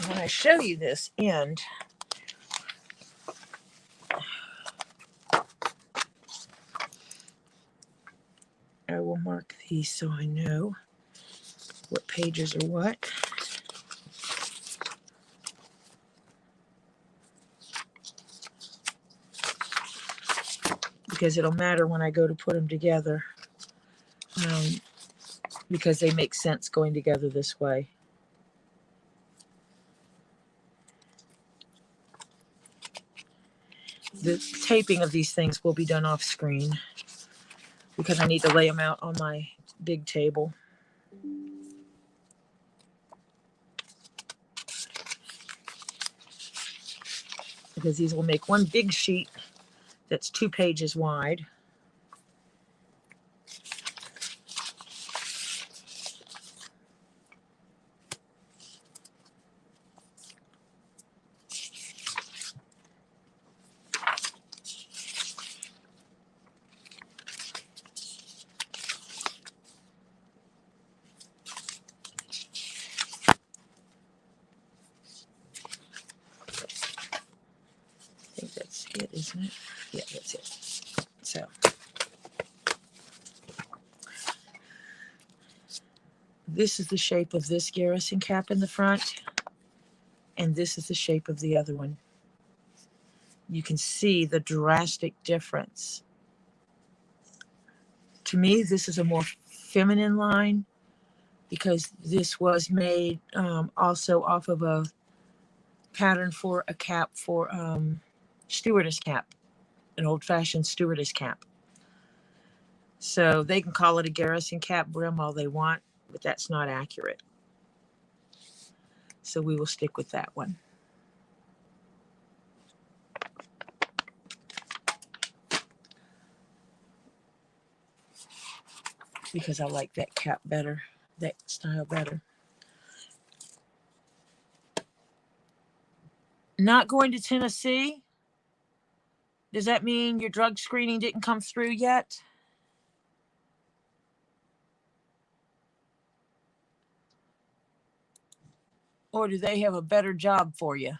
When I show you this end, I will mark these so I know what pages are what. Because it'll matter when I go to put them together. Because they make sense going together this way. The taping of these things will be done off screen because I need to lay them out on my big table. Because these will make one big sheet that's 2 pages wide. I think that's it, isn't it? Yeah, that's it. So this is the shape of this Garrison cap in the front, and this is the shape of the other one. You can see the drastic difference. To me, this is a more feminine line because this was made also off of a pattern for a cap for stewardess cap, an old-fashioned stewardess cap. So they can call it a Garrison cap brim all they want, but that's not accurate. So we will stick with that one. Because I like that cap better, that style better. Not going to Tennessee? Does that mean your drug screening didn't come through yet? Or do they have a better job for you?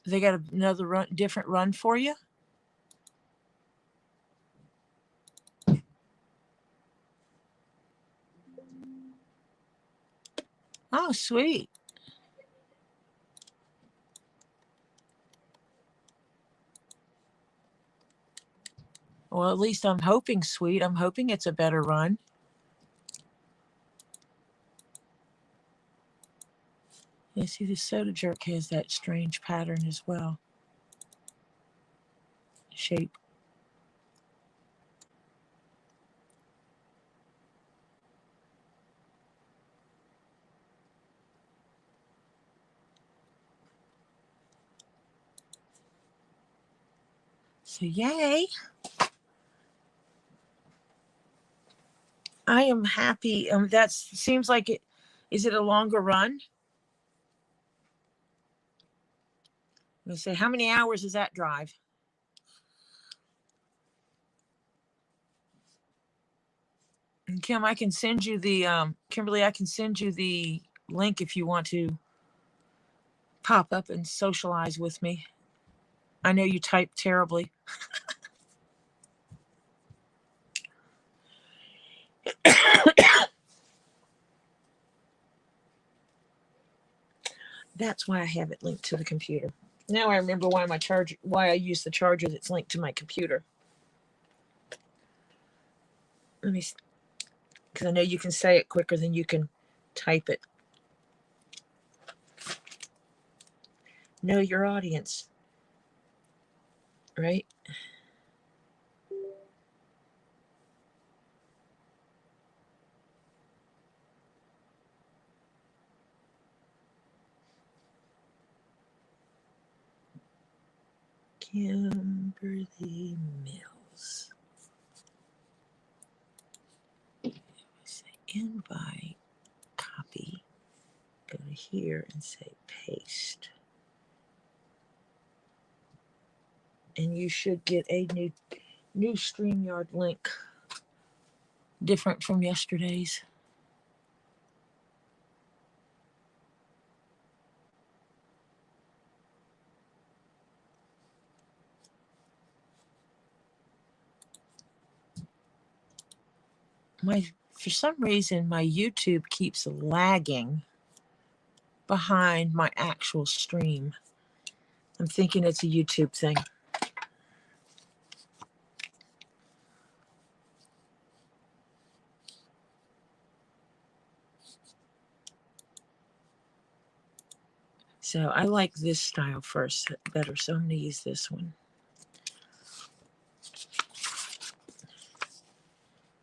They got another run, different run for you? Oh, sweet. Well, at least I'm hoping sweet. I'm hoping it's a better run. You see, the soda jerk has that strange pattern as well. Shape. So yay. I am happy. That seems like it. Is it a longer run? I'm gonna say, how many hours is that drive? And Kim, I can send you the Kimberly, I can send you the link if you want to pop up and socialize with me. I know you type terribly. That's why I have it linked to the computer. Now I remember why I use the charger that's linked to my computer. Let me, because I know you can say it quicker than you can type it. Know your audience, right? Kimberly Mills. Say invite, copy, go to here and say paste. And you should get a new StreamYard link, different from yesterday's. For some reason, my YouTube keeps lagging behind my actual stream. I'm thinking it's a YouTube thing. So I like this style first better, so I'm going to use this one.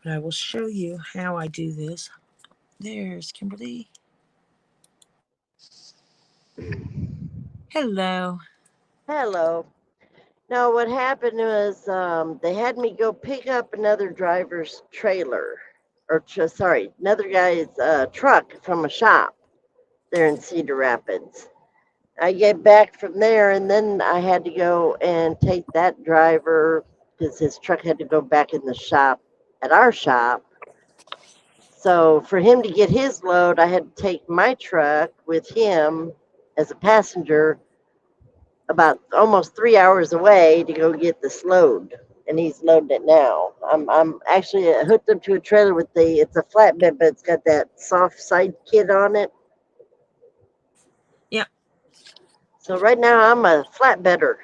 But I will show you how I do this. There's Kimberly. Hello. Hello. Now, what happened was they had me go pick up another driver's trailer, another guy's truck from a shop there in Cedar Rapids. I get back from there, and then I had to go and take that driver because his truck had to go back in the shop at our shop. So for him to get his load, I had to take my truck with him as a passenger about almost 3 hours away to go get this load, and he's loading it now. I'm actually hooked up to a trailer with it's a flatbed, but it's got that soft side kit on it. Yeah. So right now I'm a flatbedder.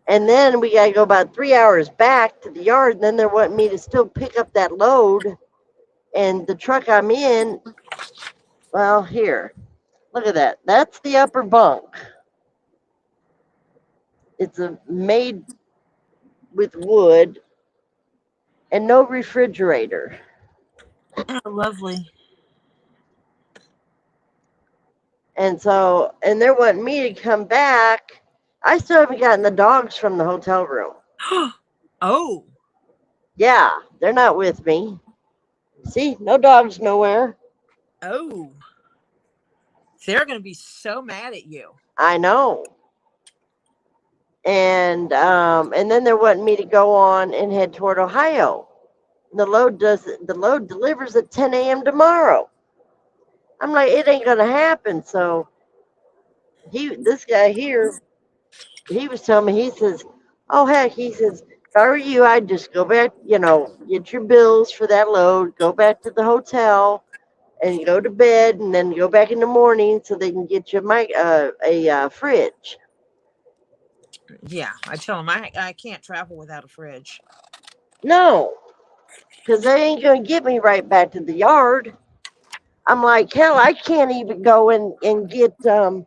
And then we got to go about 3 hours back to the yard, and then they're wanting me to still pick up that load. And the truck I'm in, well, here, look at that. That's the upper bunk. It's made with wood and no refrigerator. Oh, lovely. And they're wanting me to come back. I still haven't gotten the dogs from the hotel room. Oh. Yeah, they're not with me. See, no dogs nowhere. Oh. They're going to be so mad at you. I know. And then they're wanting me to go on and head toward Ohio. The load delivers at 10 a.m. tomorrow. I'm like, it ain't gonna happen. So this guy here, he was telling me, he says, oh heck, he says, if I were you, I'd just go back, get your bills for that load, go back to the hotel and go to bed, and then go back in the morning so they can get you a fridge. Yeah, I tell them I can't travel without a fridge. No, because they ain't gonna get me right back to the yard. I'm like, hell, I can't even go and get and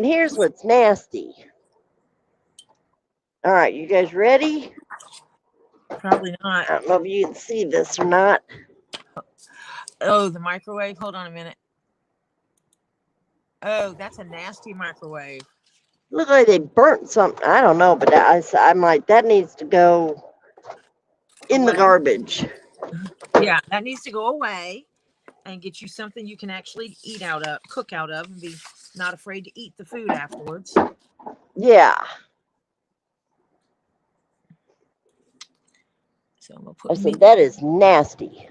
here's what's nasty. All right, you guys ready? Probably not. I don't know if you can see this or not. Oh, the microwave. Hold on a minute. Oh, that's a nasty microwave. Look like they burnt something. I don't know, but I'm like, that needs to go in the Away. garbage. Yeah, that needs to go away and get you something you can actually eat out of, cook out of, and be not afraid to eat the food afterwards. Yeah. So I'm gonna I put said, that is nasty.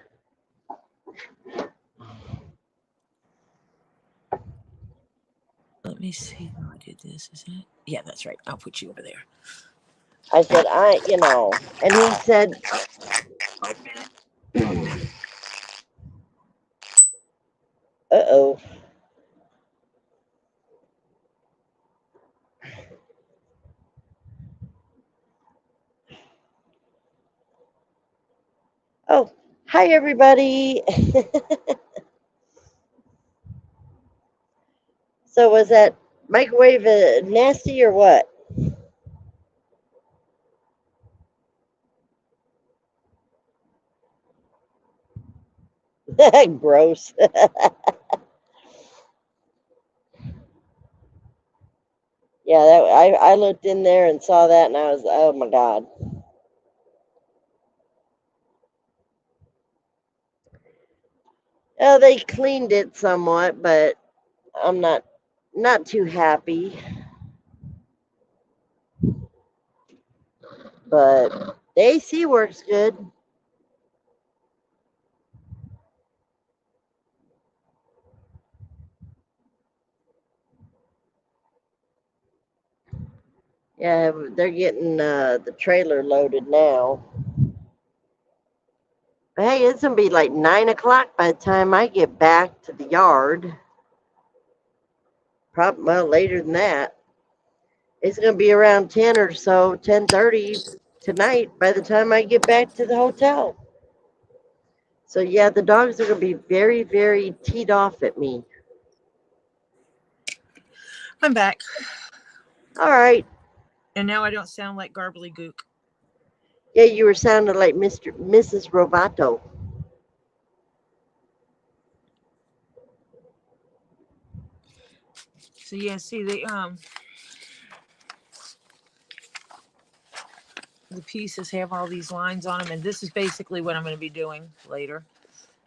Let me see how I did this. Is that? Yeah, that's right. I'll put you over there. I said, and he said, uh-oh. Oh, hi, everybody. So was that microwave nasty or what? Gross. Yeah, I looked in there and saw that, and I was, oh my God. Oh, they cleaned it somewhat, but I'm not too happy. But the AC works good. Yeah, they're getting the trailer loaded now. But hey, it's gonna be like 9 o'clock by the time I get back to the yard. Probably well later than that. It's gonna be around 10 or so, 10:30 tonight by the time I get back to the hotel. So yeah, the dogs are gonna be very, very teed off at me. I'm back, All right. and now I don't sound like garbly gook. Yeah, you were sounding like Mrs. Roboto. So yeah, see the pieces have all these lines on them, and this is basically what I'm going to be doing later.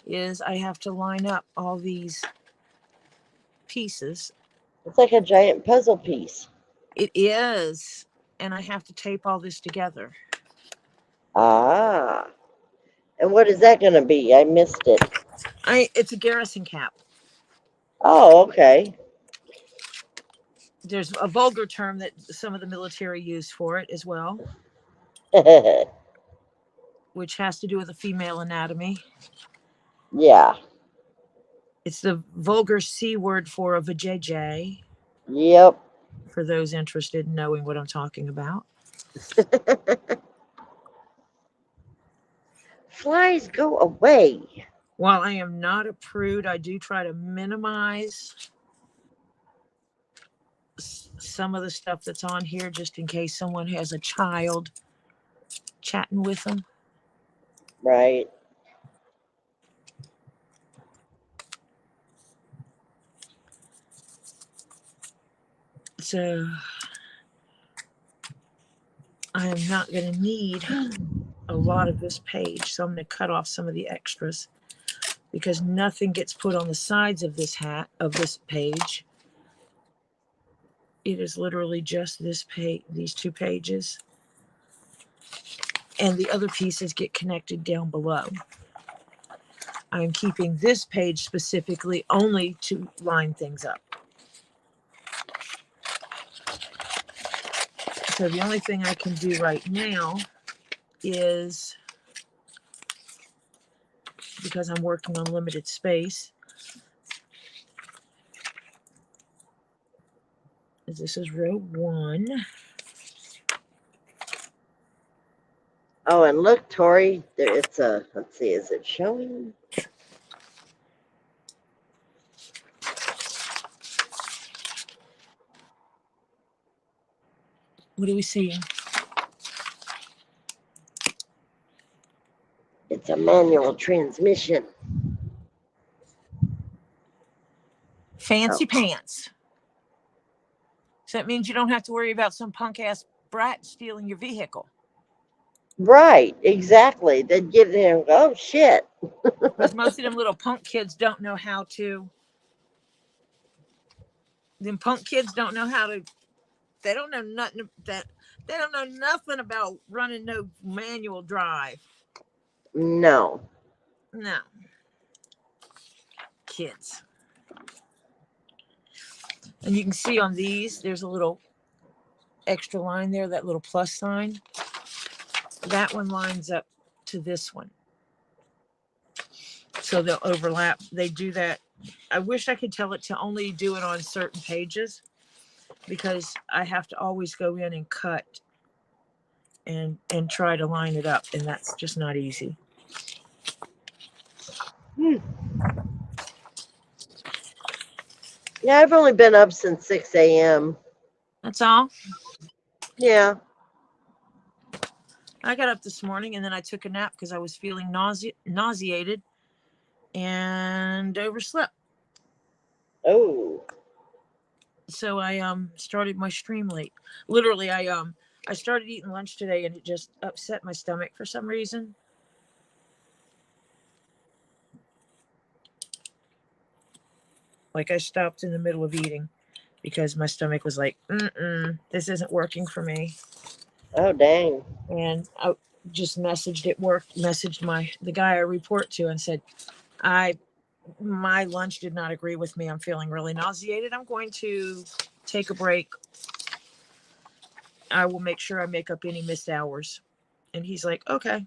Is I have to line up all these pieces. It's like a giant puzzle piece. It is, and I have to tape all this together. Ah. And what is that gonna be? I missed it. It's a Garrison Cap. Oh, okay. There's a vulgar term that some of the military use for it as well, which has to do with the female anatomy. Yeah. It's the vulgar C word for a vajayjay, Yep. for those interested in knowing what I'm talking about. Flies, go away. While I am not a prude, I do try to minimize some of the stuff that's on here just in case someone has a child chatting with them. Right. So I am not going to need a lot of this page, so I'm going to cut off some of the extras because nothing gets put on the sides of this page. It is literally just this page, these two pages, and the other pieces get connected down below. I'm keeping this page specifically only to line things up. So the only thing I can do right now is, because I'm working on limited space, this is row 1. Oh, and look, Tori, there it's a, let's see, is it showing? What are we seeing? It's a manual transmission. Fancy pants. So that means you don't have to worry about some punk ass brat stealing your vehicle. Right, exactly. They'd give them, oh shit. Because most of them little punk kids don't know how to. Them punk kids don't know how to. They don't know nothing that. They don't know nothing about running no manual drive. No. No. Kids. And you can see on these, there's a little extra line there, that little plus sign. That one lines up to this one. So they'll overlap. They do that. I wish I could tell it to only do it on certain pages, because I have to always go in and cut and try to line it up, and that's just not easy. Yeah, I've only been up since 6 a.m. That's all. Yeah. I got up this morning and then I took a nap because I was feeling nauseated and overslept. Oh. So I started my stream late. Literally, I started eating lunch today and it just upset my stomach for some reason. Like I stopped in the middle of eating because my stomach was like, this isn't working for me. Oh, dang. And I just messaged the guy I report to and said, my lunch did not agree with me. I'm feeling really nauseated. I'm going to take a break. I will make sure I make up any missed hours. And he's like, okay.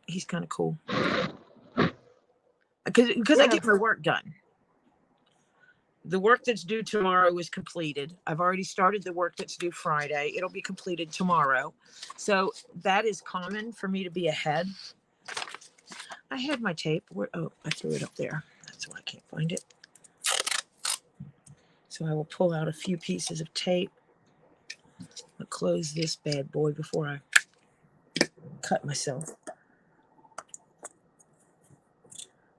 He's kind of cool. Because I get my work done. The work that's due tomorrow is completed. I've already started the work that's due Friday. It'll be completed tomorrow. So that is common for me to be ahead. I had my tape. Oh, I threw it up there. That's why I can't find it. So I will pull out a few pieces of tape. I'll close this bad boy before I cut myself.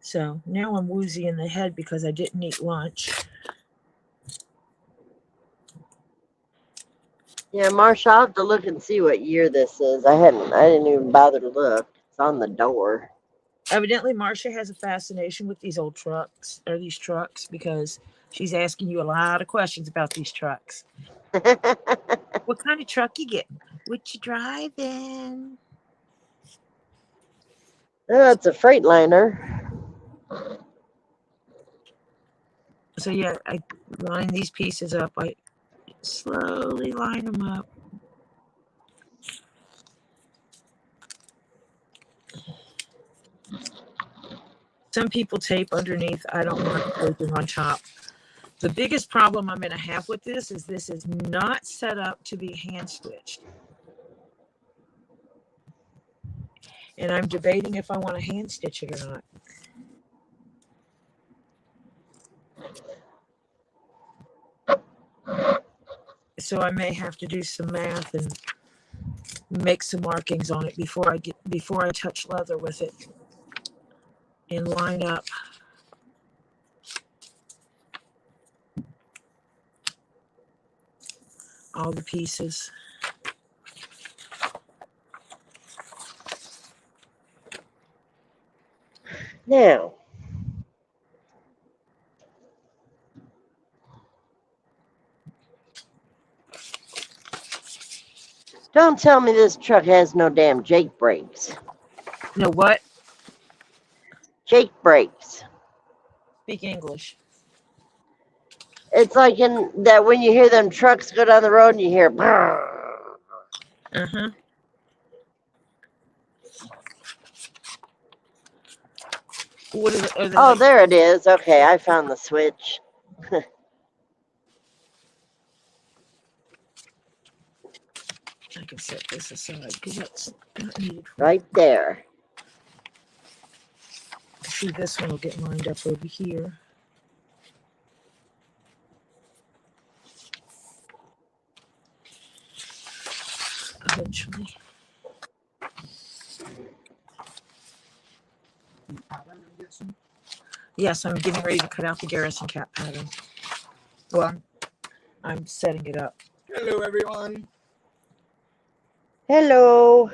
So now I'm woozy in the head because I didn't eat lunch. Yeah, Marsha, I'll have to look and see what year this is. I didn't even bother to look. It's on the door. Evidently, Marcia has a fascination with these old trucks, or these trucks, because she's asking you a lot of questions about these trucks. What kind of truck you getting? What you driving? Oh, it's a Freightliner. So yeah, I line these pieces up. I slowly line them up. Some people tape underneath. I don't want taping on top. The biggest problem I'm going to have with this is not set up to be hand stitched. And I'm debating if I want to hand stitch it or not. So I may have to do some math and make some markings on it before I touch leather with it and line up. All the pieces. Now, don't tell me this truck has no damn Jake brakes. No what? Jake brakes. Speak English. It's like in that when you hear them trucks go down the road and you hear brrr. Uh-huh. What is it? Oh, there it is. Okay, I found the switch. I can set this aside because that's not needed. Right there. See, this one will get lined up over here. Eventually. Yes, I'm getting ready to cut out the Garrison Cap pattern. Well, I'm setting it up. Hello, everyone. Hello.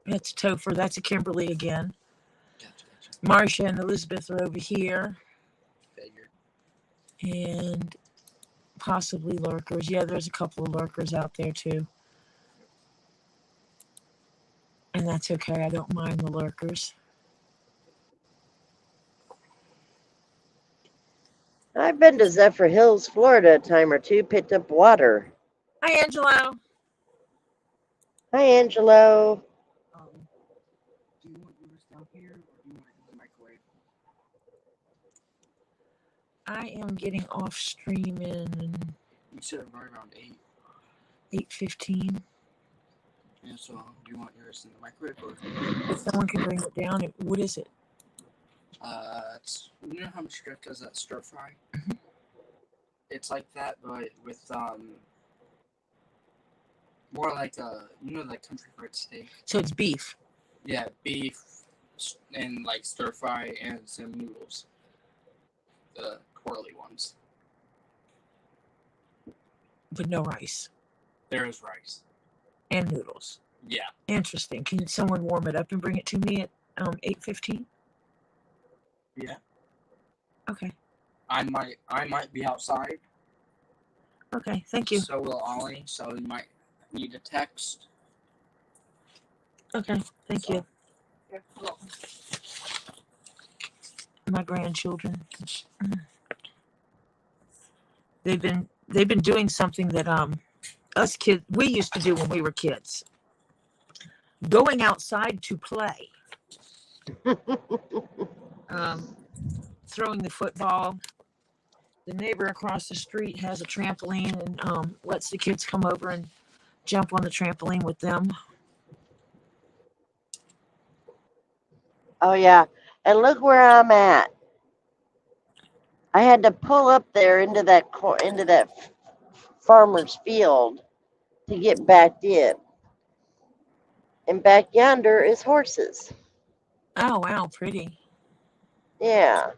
That's Topher. That's a Kimberly again. Gotcha. Marcia and Elizabeth are over here. Figured. And possibly lurkers. Yeah, there's a couple of lurkers out there too. And that's okay. I don't mind the lurkers. I've been to Zephyr Hills, Florida a time or two, picked up water. Hi, Angelo. Hi, Angelo. Do you want yours down here, or do you want it in the microwave? I am getting off stream in You said right around 8. 8:15. Yeah, so do you want yours in the microwave or? If someone can bring it down, what is it? It's, you know how much Jeff does that stir fry? Mm-hmm. It's like that, but with more like like country fried steak. So it's beef, Yeah, beef and like stir fry and some noodles. The curly ones. but no rice There is rice. and noodles. Yeah. Interesting. Can someone warm it up and bring it to me at 8:15? Yeah. Okay. I might be outside. Okay. Thank you. So will Ollie. So you might need a text. Okay. Thank you. Yeah. Well, My grandchildren. They've been doing something that us kids we used to do when we were kids. Going outside to play. Throwing the football. The neighbor across the street has a trampoline and lets the kids come over and jump on the trampoline with them. Oh, yeah. And look where I'm at. I had to pull up there into that farmer's field to get back in. And back yonder is horses. Oh, wow, pretty. Yeah.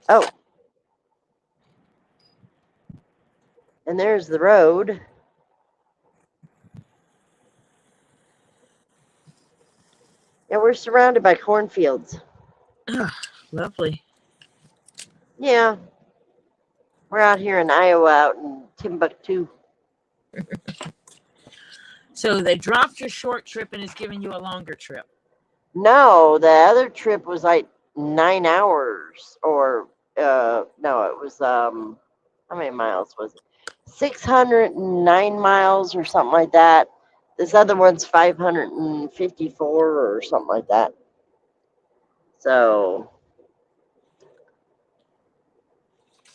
Oh. And there's the road. Yeah, we're surrounded by cornfields. Ah, lovely. Yeah. We're out here in Iowa, out in Timbuktu. So they dropped your short trip and is giving you a longer trip. No, the other trip was like 9 hours, or no, it was how many miles was it? 609 miles or something like that. This other one's 554 or something like that. So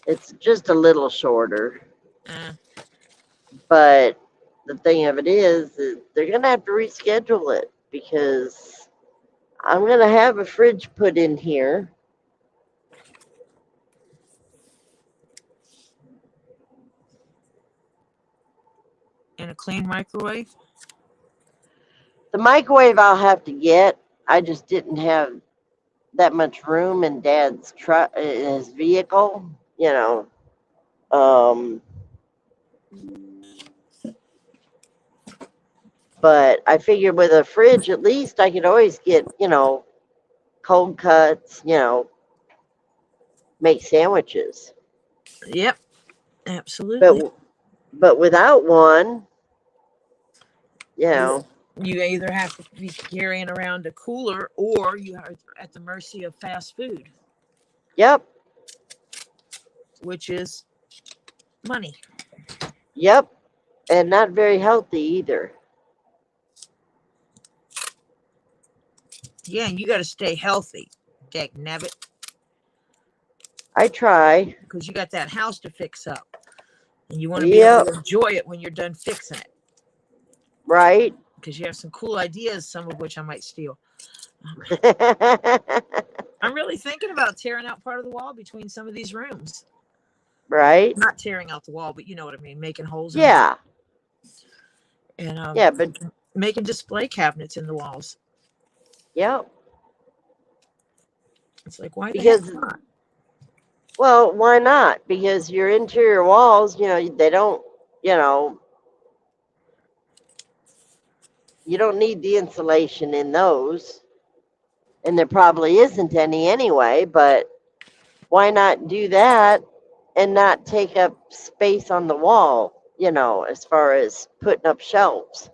it's just a little shorter. But the thing of it is that they're going to have to reschedule it because I'm going to have a fridge put in here. And a clean microwave? The microwave I'll have to get. I just didn't have that much room in Dad's truck, in his vehicle, you know. But I figured with a fridge, at least I could always get, cold cuts, make sandwiches. Yep, absolutely. But without one, You either have to be carrying around a cooler or you are at the mercy of fast food. Yep. Which is money. Yep. And not very healthy either. Yeah, and you got to stay healthy, dagnabbit. I try. Because you got that house to fix up. And you want to be able to enjoy it when you're done fixing it. Right. Because you have some cool ideas, some of which I might steal. I'm really thinking about tearing out part of the wall between some of these rooms. Right. Not tearing out the wall, but you know what I mean, making holes. Yeah. And but making display cabinets in the walls. Yep. It's like, why the heck Because, not? well, why not? Because your interior walls, they don't, you know, you don't need the insulation in those. And there probably isn't any anyway, but why not do that and not take up space on the wall, as far as putting up shelves?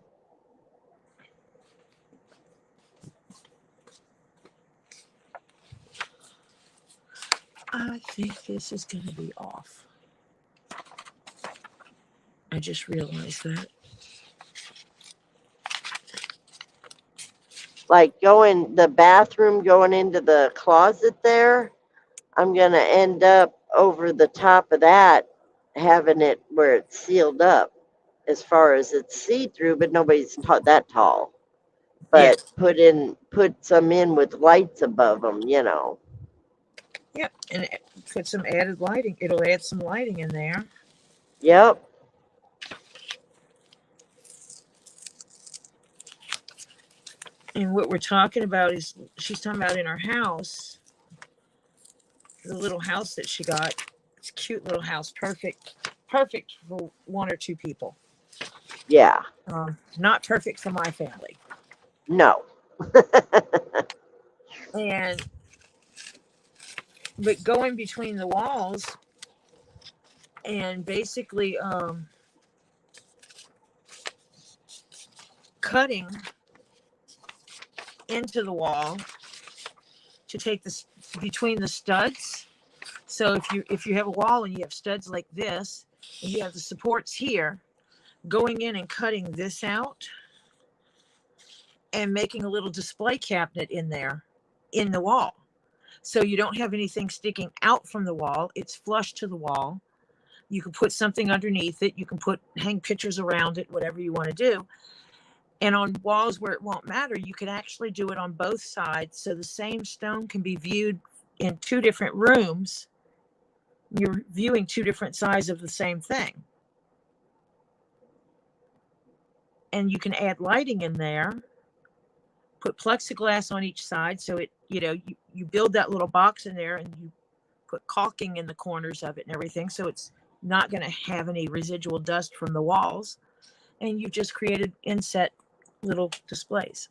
I think this is going to be off. I just realized that. Like the bathroom going into the closet there, I'm going to end up over the top of that, having it where it's sealed up as far as it's see-through, but nobody's that tall. Yeah. But put some in with lights above them, Yeah, and put some added lighting. It'll add some lighting in there. Yep. And what we're talking about is, she's talking about in her house, the little house that she got. It's a cute little house, perfect for one or two people. Yeah. Not perfect for my family. No. But going between the walls and basically cutting into the wall to take this between the studs. So if you have a wall and you have studs like this, and you have the supports here, going in and cutting this out and making a little display cabinet in there in the wall. So you don't have anything sticking out from the wall. It's flush to the wall. You can put something underneath it. You can hang pictures around it, whatever you want to do. And on walls where it won't matter, you can actually do it on both sides. So the same stone can be viewed in two different rooms. You're viewing two different sides of the same thing. And you can add lighting in there, put plexiglass on each side. So it, you build that little box in there and you put caulking in the corners of it and everything. So it's not going to have any residual dust from the walls. And you've just created inset little displays.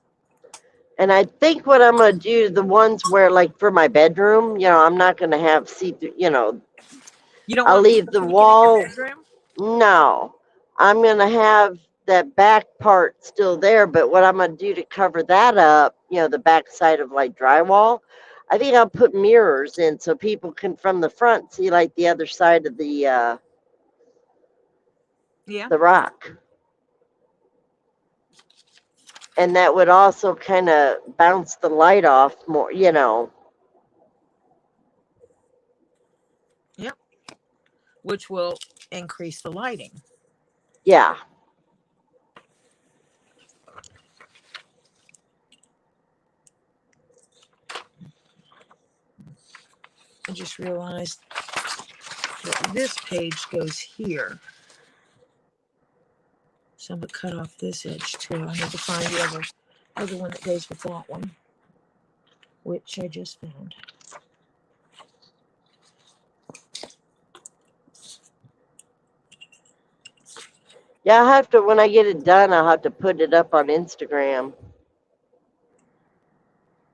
And I think what I'm going to do, the ones where, like, for my bedroom, I'm not going to have see-through, You don't I'll want leave the in your wall. bedroom? No, I'm going to have that back part still there, but what I'm going to do to cover that up, the back side of like drywall, I think I'll put mirrors in so people can from the front see like the other side of the rock. And that would also kind of bounce the light off more, Yep. Which will increase the lighting. Yeah. I just realized that this page goes here. So I'm going to cut off this edge too. I need to find the other one that goes with that one, which I just found. Yeah, I'll have to, when I get it done, I'll have to put it up on Instagram.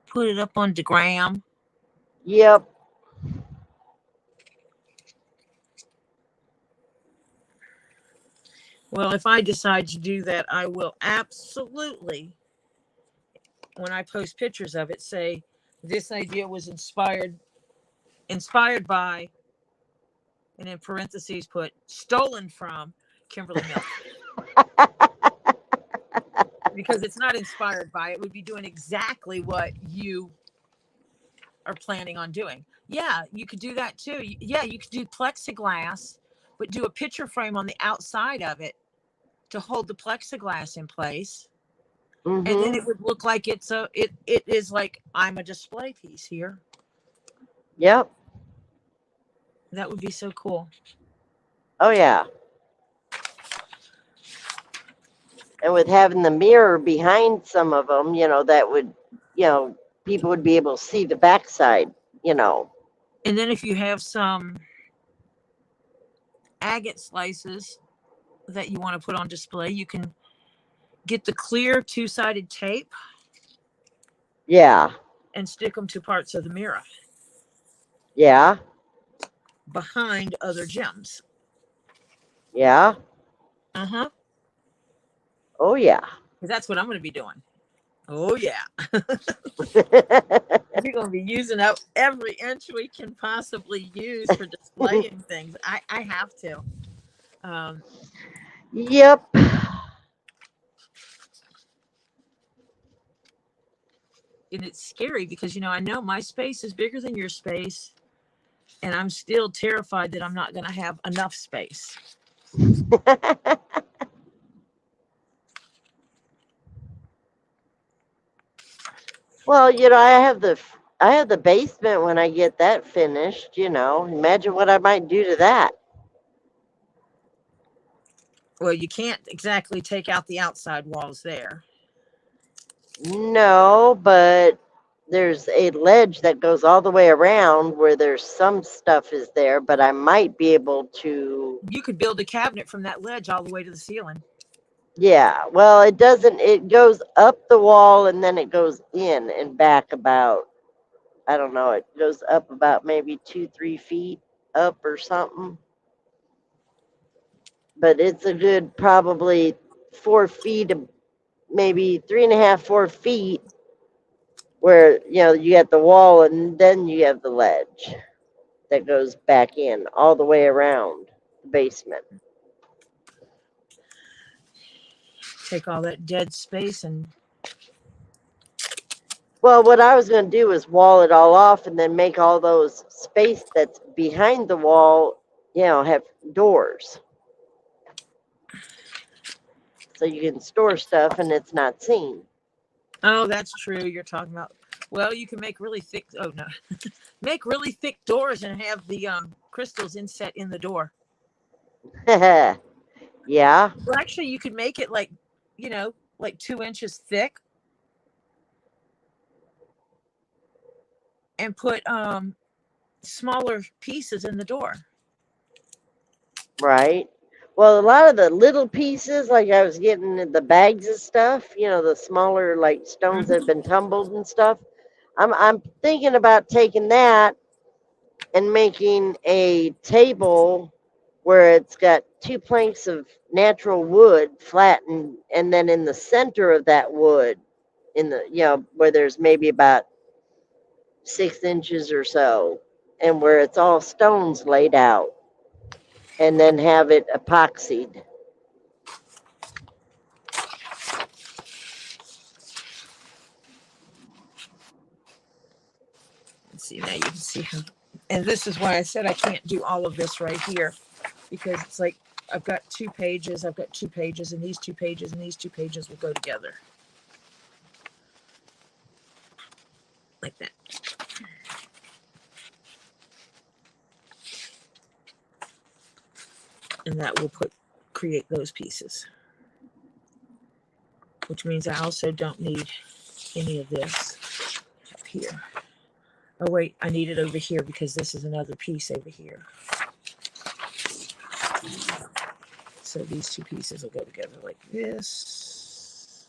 Put it up on the gram. Yep. Well, if I decide to do that, I will absolutely, when I post pictures of it, say this idea was inspired by, and in parentheses put stolen from Kimberly Mills. Because it's not inspired by, it would be doing exactly what you are planning on doing. Yeah, you could do that too. Yeah, you could do plexiglass, but do a picture frame on the outside of it to hold the plexiglass in place. Mm-hmm. And then it would look like it is like, I'm a display piece here. Yep. That would be so cool. Oh, yeah. And with having the mirror behind some of them, that would, people would be able to see the backside, you know. And then if you have some agate slices that you want to put on display, you can get the clear two-sided tape Yeah. and stick them to parts of the mirror Yeah. behind other gems. Yeah. Uh-huh. Oh, yeah. Because that's what I'm going to be doing. Oh, yeah. We're going to be using up every inch we can possibly use for displaying things. I have to. Yep. And it's scary because, you know, I know my space is bigger than your space, and I'm still terrified that I'm not going to have enough space. Well, you know, I have the basement when I get that finished, you know. Imagine what I might do to that. Well, you can't exactly take out the outside walls there. No, but there's a ledge that goes all the way around where there's some stuff is there, but I might be able to. You could build a cabinet from that ledge all the way to the ceiling. Yeah, well, it doesn't, it goes up the wall and then it goes in and back about, I don't know, it goes up about maybe 2-3 feet up or something. But it's a good probably 4 feet, maybe 3.5, 4 feet, where, you know, you got the wall and then you have the ledge that goes back in all the way around the basement. Take all that dead space and. Well, what I was going to do is wall it all off and then make all those space that's behind the wall, you know, have doors. So you can store stuff and it's not seen. Oh, that's true. You're talking about. Well, you can make really thick. Oh no, make really thick doors and have the crystals inset in the door. Yeah. Well, actually, you could make it like, you know, like 2 inches thick, and put smaller pieces in the door. Right. Well, a lot of the little pieces, like I was getting the bags of stuff, you know, the smaller like stones that have been tumbled and stuff. I'm thinking about taking that and making a table where it's got 2 planks of natural wood flattened, and then in the center of that wood, in the, you know, where there's maybe about 6 inches or so, and where it's all stones laid out, and then have it epoxied. Let's see, now you can see how. And this is why I said I can't do all of this right here, because it's like I've got 2 pages, I've got 2 pages, and these 2 pages and these 2 pages will go together. Like that. And that will create those pieces. Which means I also don't need any of this up here. Oh wait, I need it over here because this is another piece over here. So these 2 pieces will go together like this.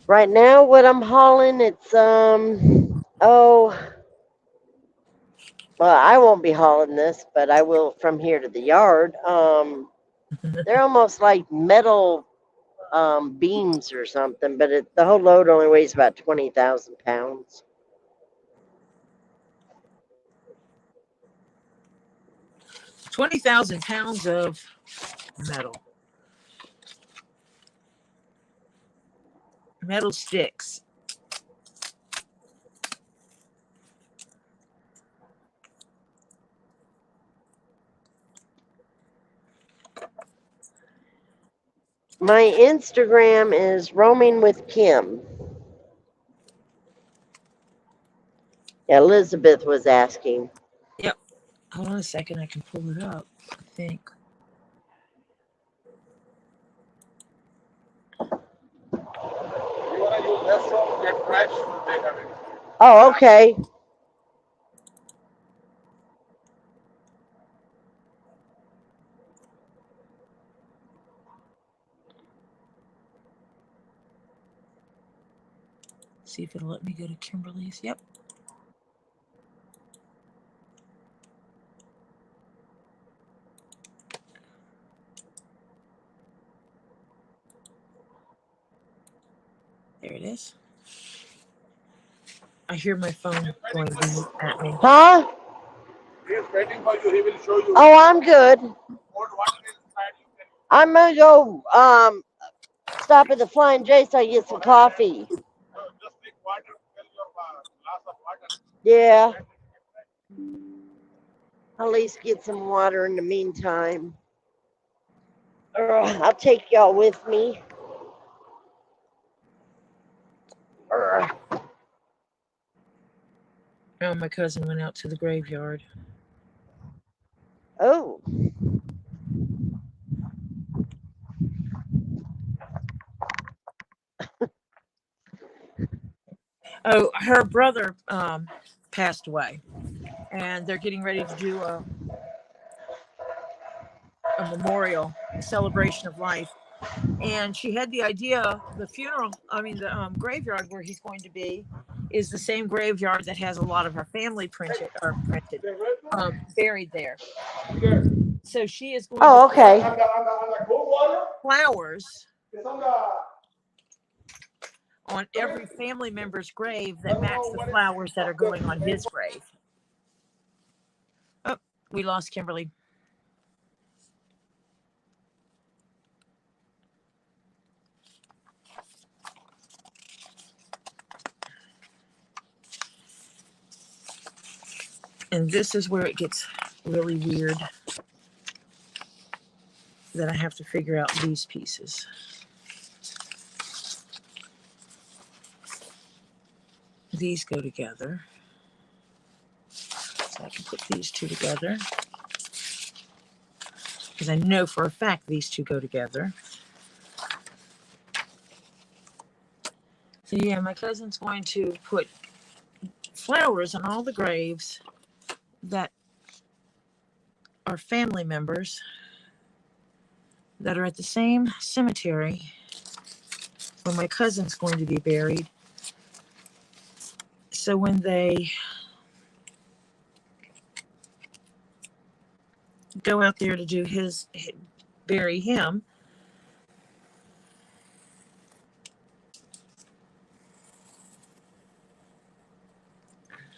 Right now, what I'm hauling, it's well, I won't be hauling this, but I will from here to the yard. They're almost like metal beams or something, but the whole load only weighs about 20,000 pounds. £20,000 of metal. Metal sticks. My Instagram is Roaming with Kim. Yeah, Elizabeth was asking. Yep. Hold on a second. I can pull it up, I think. Oh, okay. See if it'll let me go to Kimberly's. Yep. There it is. I hear my phone going beep at me. Huh? He's waiting for you. He will show you. Oh, I'm good. What is inside you can. I'm gonna go stop at the Flying J so I can get some coffee. Just take water. Fill your glass of water. Yeah. I'll at least get some water in the meantime. I'll take y'all with me. Oh, my cousin went out to the graveyard. Oh. Oh, her brother passed away, and they're getting ready to do a memorial, a celebration of life. And she had the idea, the graveyard where he's going to be is the same graveyard that has a lot of her family buried there. So she is going Oh, to okay. put flowers on every family member's grave that match the flowers that are going on his grave. Oh, we lost Kimberly. And this is where it gets really weird, that I have to figure out these pieces. These go together. So I can put these two together, because I know for a fact these two go together. So yeah, my cousin's going to put flowers on all the graves that are family members that are at the same cemetery where my cousin's going to be buried. So when they go out there to do bury him,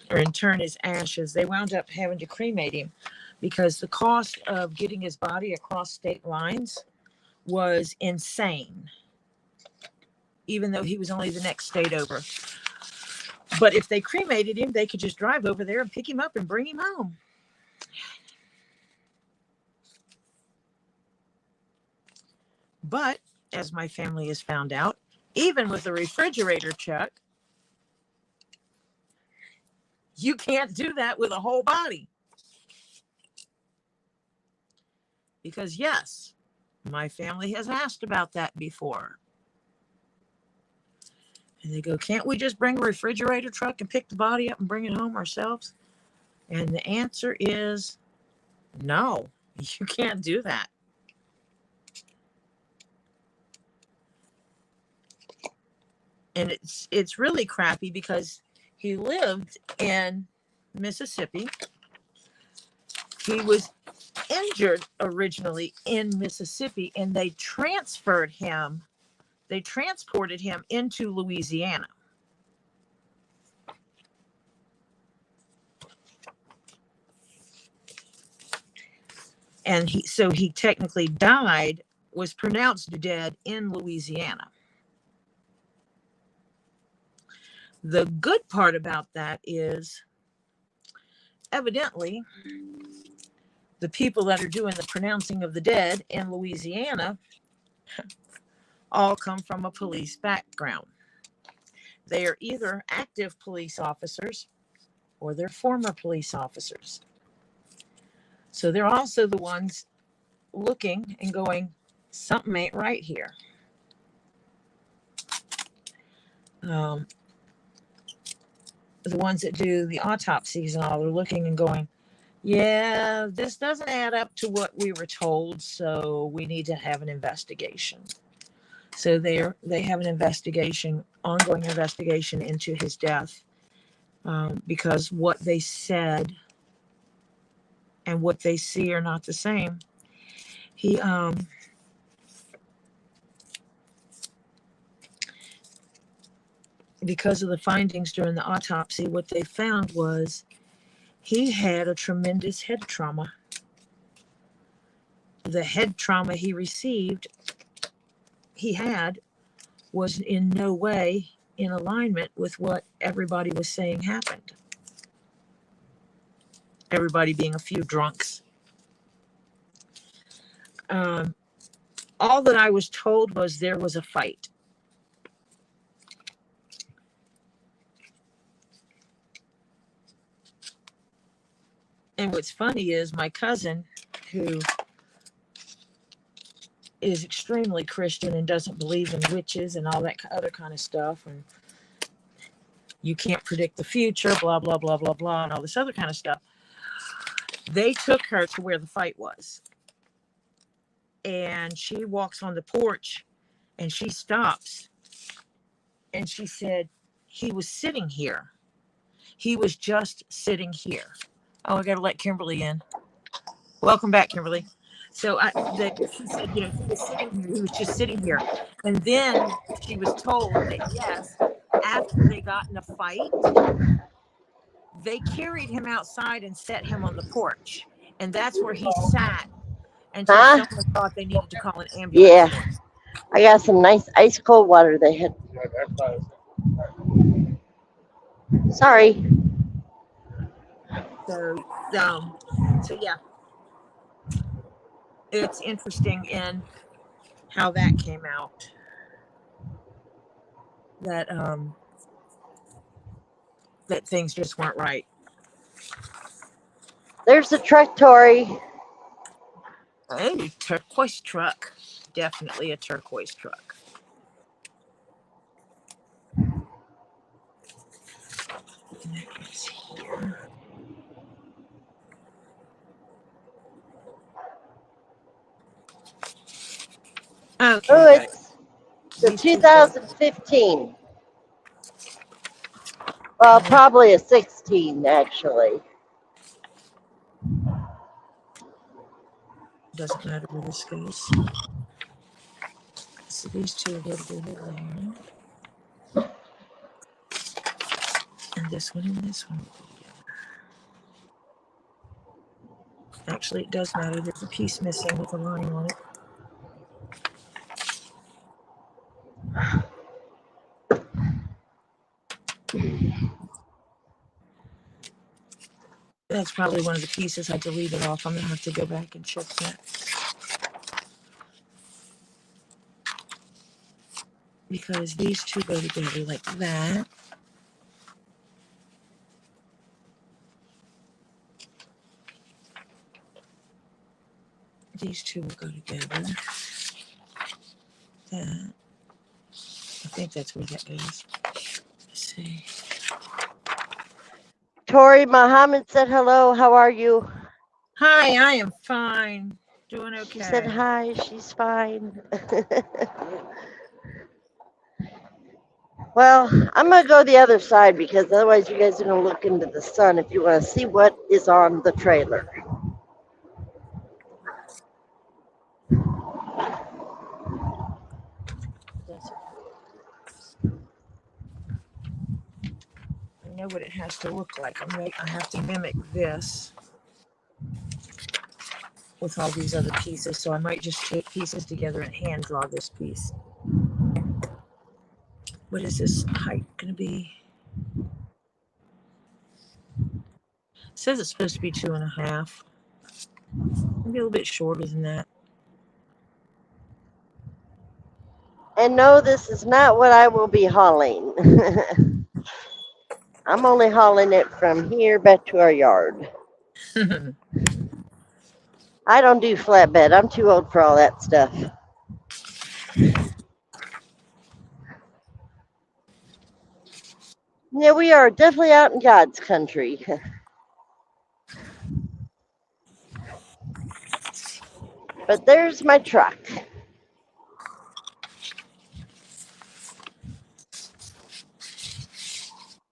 or intern his ashes, they wound up having to cremate him because the cost of getting his body across state lines was insane, even though he was only the next state over. But if they cremated him, they could just drive over there and pick him up and bring him home. But as my family has found out, even with a refrigerator, Chuck, you can't do that with a whole body. Because yes, my family has asked about that before. And they go, can't we just bring a refrigerator truck and pick the body up and bring it home ourselves? And the answer is no, you can't do that. And it's really crappy because he lived in Mississippi. He was injured originally in Mississippi, and they transported him into Louisiana. And he technically was pronounced dead in Louisiana. The good part about that is, evidently, the people that are doing the pronouncing of the dead in Louisiana all come from a police background. They are either active police officers or they're former police officers. So they're also the ones looking and going, something ain't right here. the ones that do the autopsies and all, they're looking and going, yeah, this doesn't add up to what we were told, so we need to have an investigation. So they have an investigation, ongoing investigation into his death, because what they said and what they see are not the same. He because of the findings during the autopsy, what they found was he had a tremendous head trauma. The head trauma he had was in no way in alignment with what everybody was saying happened. Everybody being a few drunks. All that I was told was there was a fight. And what's funny is my cousin, who is extremely Christian and doesn't believe in witches and all that other kind of stuff, and you can't predict the future, blah, blah, blah, blah, blah, and all this other kind of stuff. They took her to where the fight was. And she walks on the porch and she stops. And she said, he was sitting here. He was just sitting here. Oh, I got to let Kimberly in. Welcome back, Kimberly. So she said, he was sitting here. He was just sitting here. And then she was told that, yes, after they got in a fight, they carried him outside and set him on the porch. And that's where he sat until someone thought they needed to call an ambulance. Yeah. I got some nice ice cold water they had. Sorry. So yeah. It's interesting in how that came out. That that things just weren't right. There's the truck, Tori. Oh, turquoise truck. Definitely a turquoise truck. Okay. Oh, it's the 2015. Well, probably a 16, actually. Doesn't matter where this goes. So these two go together there. And this one and this one go together. Actually, it does matter. There's a piece missing with a line on it. That's probably one of the pieces I deleted off. I'm going to have to go back and check that. Because these two go together like that. These two will go together. That. I think that's where that goes. Let's see. Tori Muhammad said hello. How are you? Hi, I am fine. Doing okay. She said hi. She's fine. Well, I'm going to go the other side because otherwise you guys are going to look into the sun if you want to see what is on the trailer. I know what it has to look like. I have to mimic this with all these other pieces. So I might just take pieces together and hand draw this piece. What is this height going to be? It says it's supposed to be 2.5. Maybe a little bit shorter than that. And no, this is not what I will be hauling. I'm only hauling it from here back to our yard. I don't do flatbed. I'm too old for all that stuff. Yeah, we are definitely out in God's country. But there's my truck.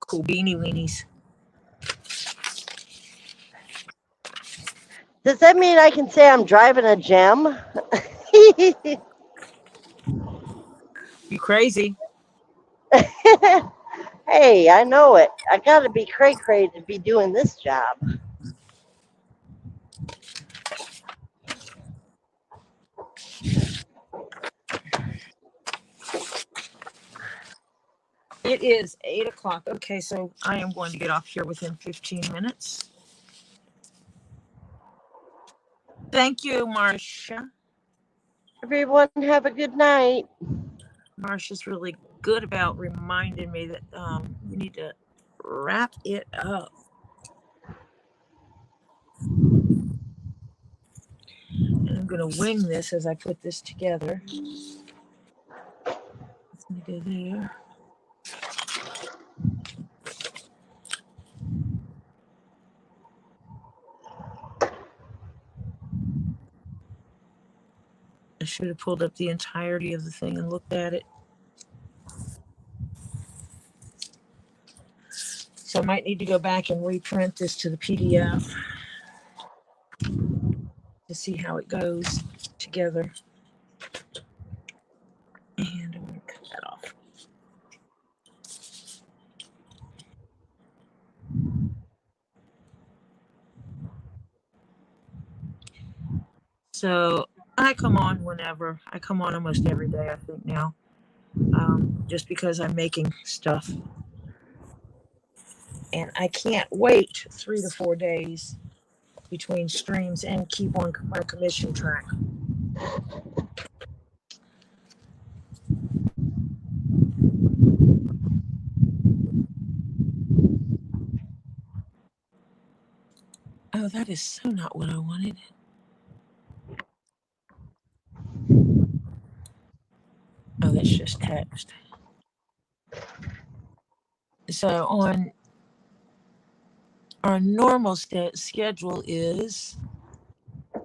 Cool beanie weenies. Does that mean I can say I'm driving a gem? You crazy? Hey, I know it. I gotta be cray cray to be doing this job. It is 8 o'clock. Okay, so I am going to get off here within 15 minutes. Thank you, Marcia. Everyone have a good night. Marcia's really good about reminding me that we need to wrap it up. And I'm going to wing this as I put this together. It's going to go there. I should have pulled up the entirety of the thing and looked at it. So I might need to go back and reprint this to the PDF to see how it goes together. And I'm going to cut that off. So I come on whenever. I come on almost every day, I think now, just because I'm making stuff. And I can't wait 3 to 4 days between streams and keep on my commission track. Oh, that is so not what I wanted. Oh, that's just text. So on our normal schedule is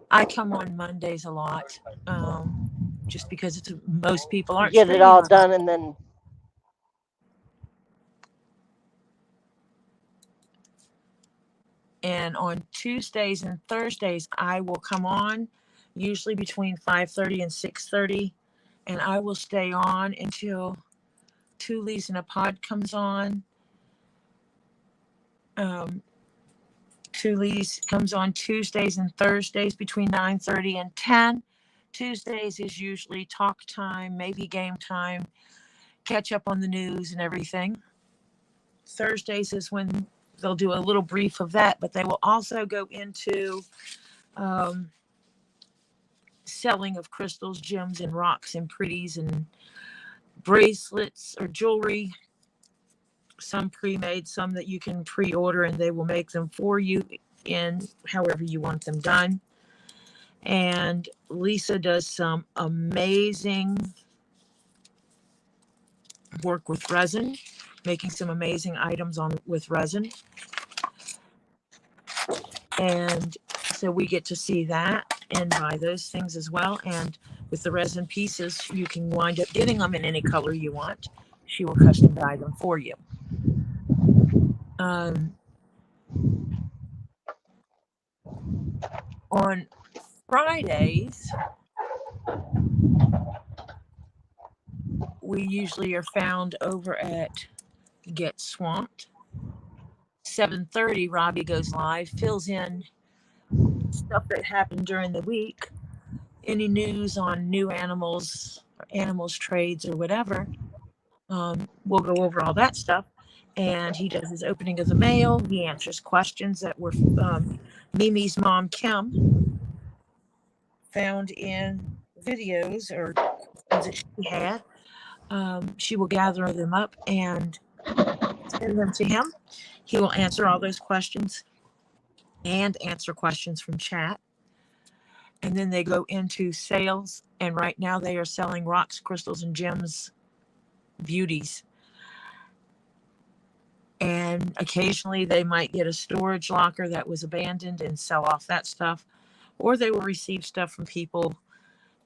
I come on Mondays a lot, just because it's most people aren't Get it all done and then And on Tuesdays and Thursdays, I will come on, usually between 5:30 and 6:30, and I will stay on until Two Leaves in a Pod comes on. Two Leaves comes on Tuesdays and Thursdays between 9:30 and 10. Tuesdays is usually talk time, maybe game time, catch up on the news and everything. Thursdays is when they'll do a little brief of that, but they will also go into selling of crystals, gems, and rocks and pretties and bracelets or jewelry. Some pre-made, some that you can pre-order, and they will make them for you in however you want them done. And Lisa does some amazing work with resin, making some amazing items on with resin. And so we get to see that and buy those things as well. And with the resin pieces, you can wind up getting them in any color you want. She will custom dye them for you. On Fridays, we usually are found over at Get Swamped. 7:30, Robbie goes live, fills in stuff that happened during the week, any news on new animals, or animals trades or whatever. We'll go over all that stuff. And he does his opening of the mail. He answers questions that were Mimi's mom, Kim, found in videos or questions that she had. She will gather them up and send them to him. He will answer all those questions and answer questions from chat. And then they go into sales. And right now they are selling rocks, crystals, and gems, beauties. And occasionally they might get a storage locker that was abandoned and sell off that stuff, or they will receive stuff from people.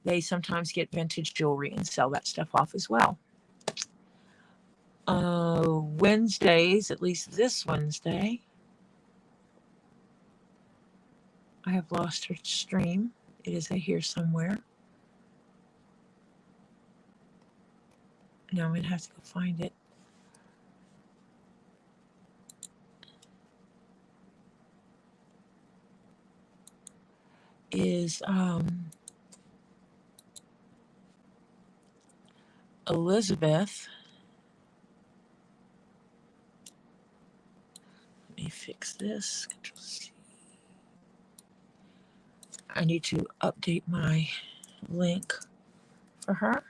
They sometimes get vintage jewelry and sell that stuff off as well. Wednesdays, at least this Wednesday, I have lost her stream. It is here somewhere. Now I'm going to have to go find it. Is Elizabeth. Let me fix this. Control-C. I need to update my link for her.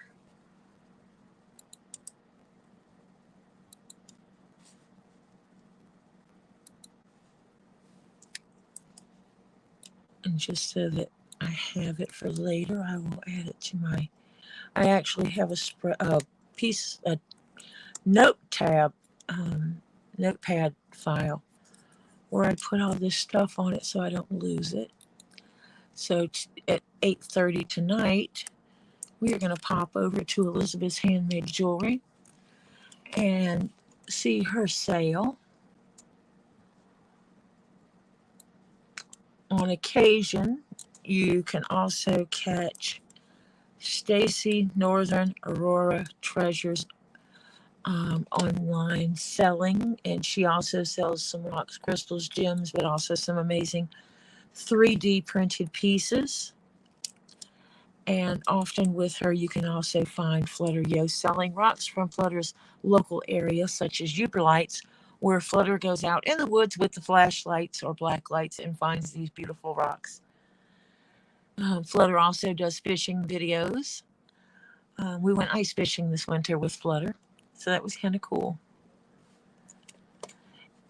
And just so that I have it for later, I will add it to my. I actually have a notepad file where I put all this stuff on it so I don't lose it. So at 8:30 tonight, we are going to pop over to Elizabeth's Handmade Jewelry and see her sale. On occasion, you can also catch Stacy Northern Aurora Treasures online selling, and she also sells some rocks, crystals, gems, but also some amazing 3D printed pieces. And often with her, you can also find Flutter Yo selling rocks from Flutter's local area, such as Lights, where Flutter goes out in the woods with the flashlights or black lights and finds these beautiful rocks. Flutter also does fishing videos. We went ice fishing this winter with Flutter, so that was kind of cool.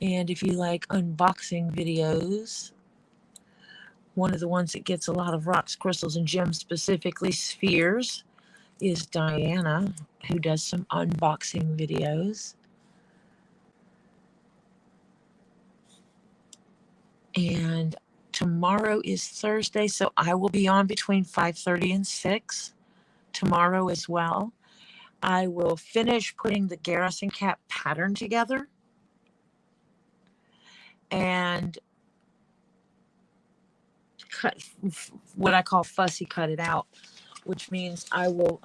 And if you like unboxing videos, one of the ones that gets a lot of rocks, crystals, and gems, specifically spheres, is Diana, who does some unboxing videos. And tomorrow is Thursday, so I will be on between 5:30 and 6 tomorrow as well. I will finish putting the Garrison Cap pattern together and cut what I call fussy cut it out, which means I will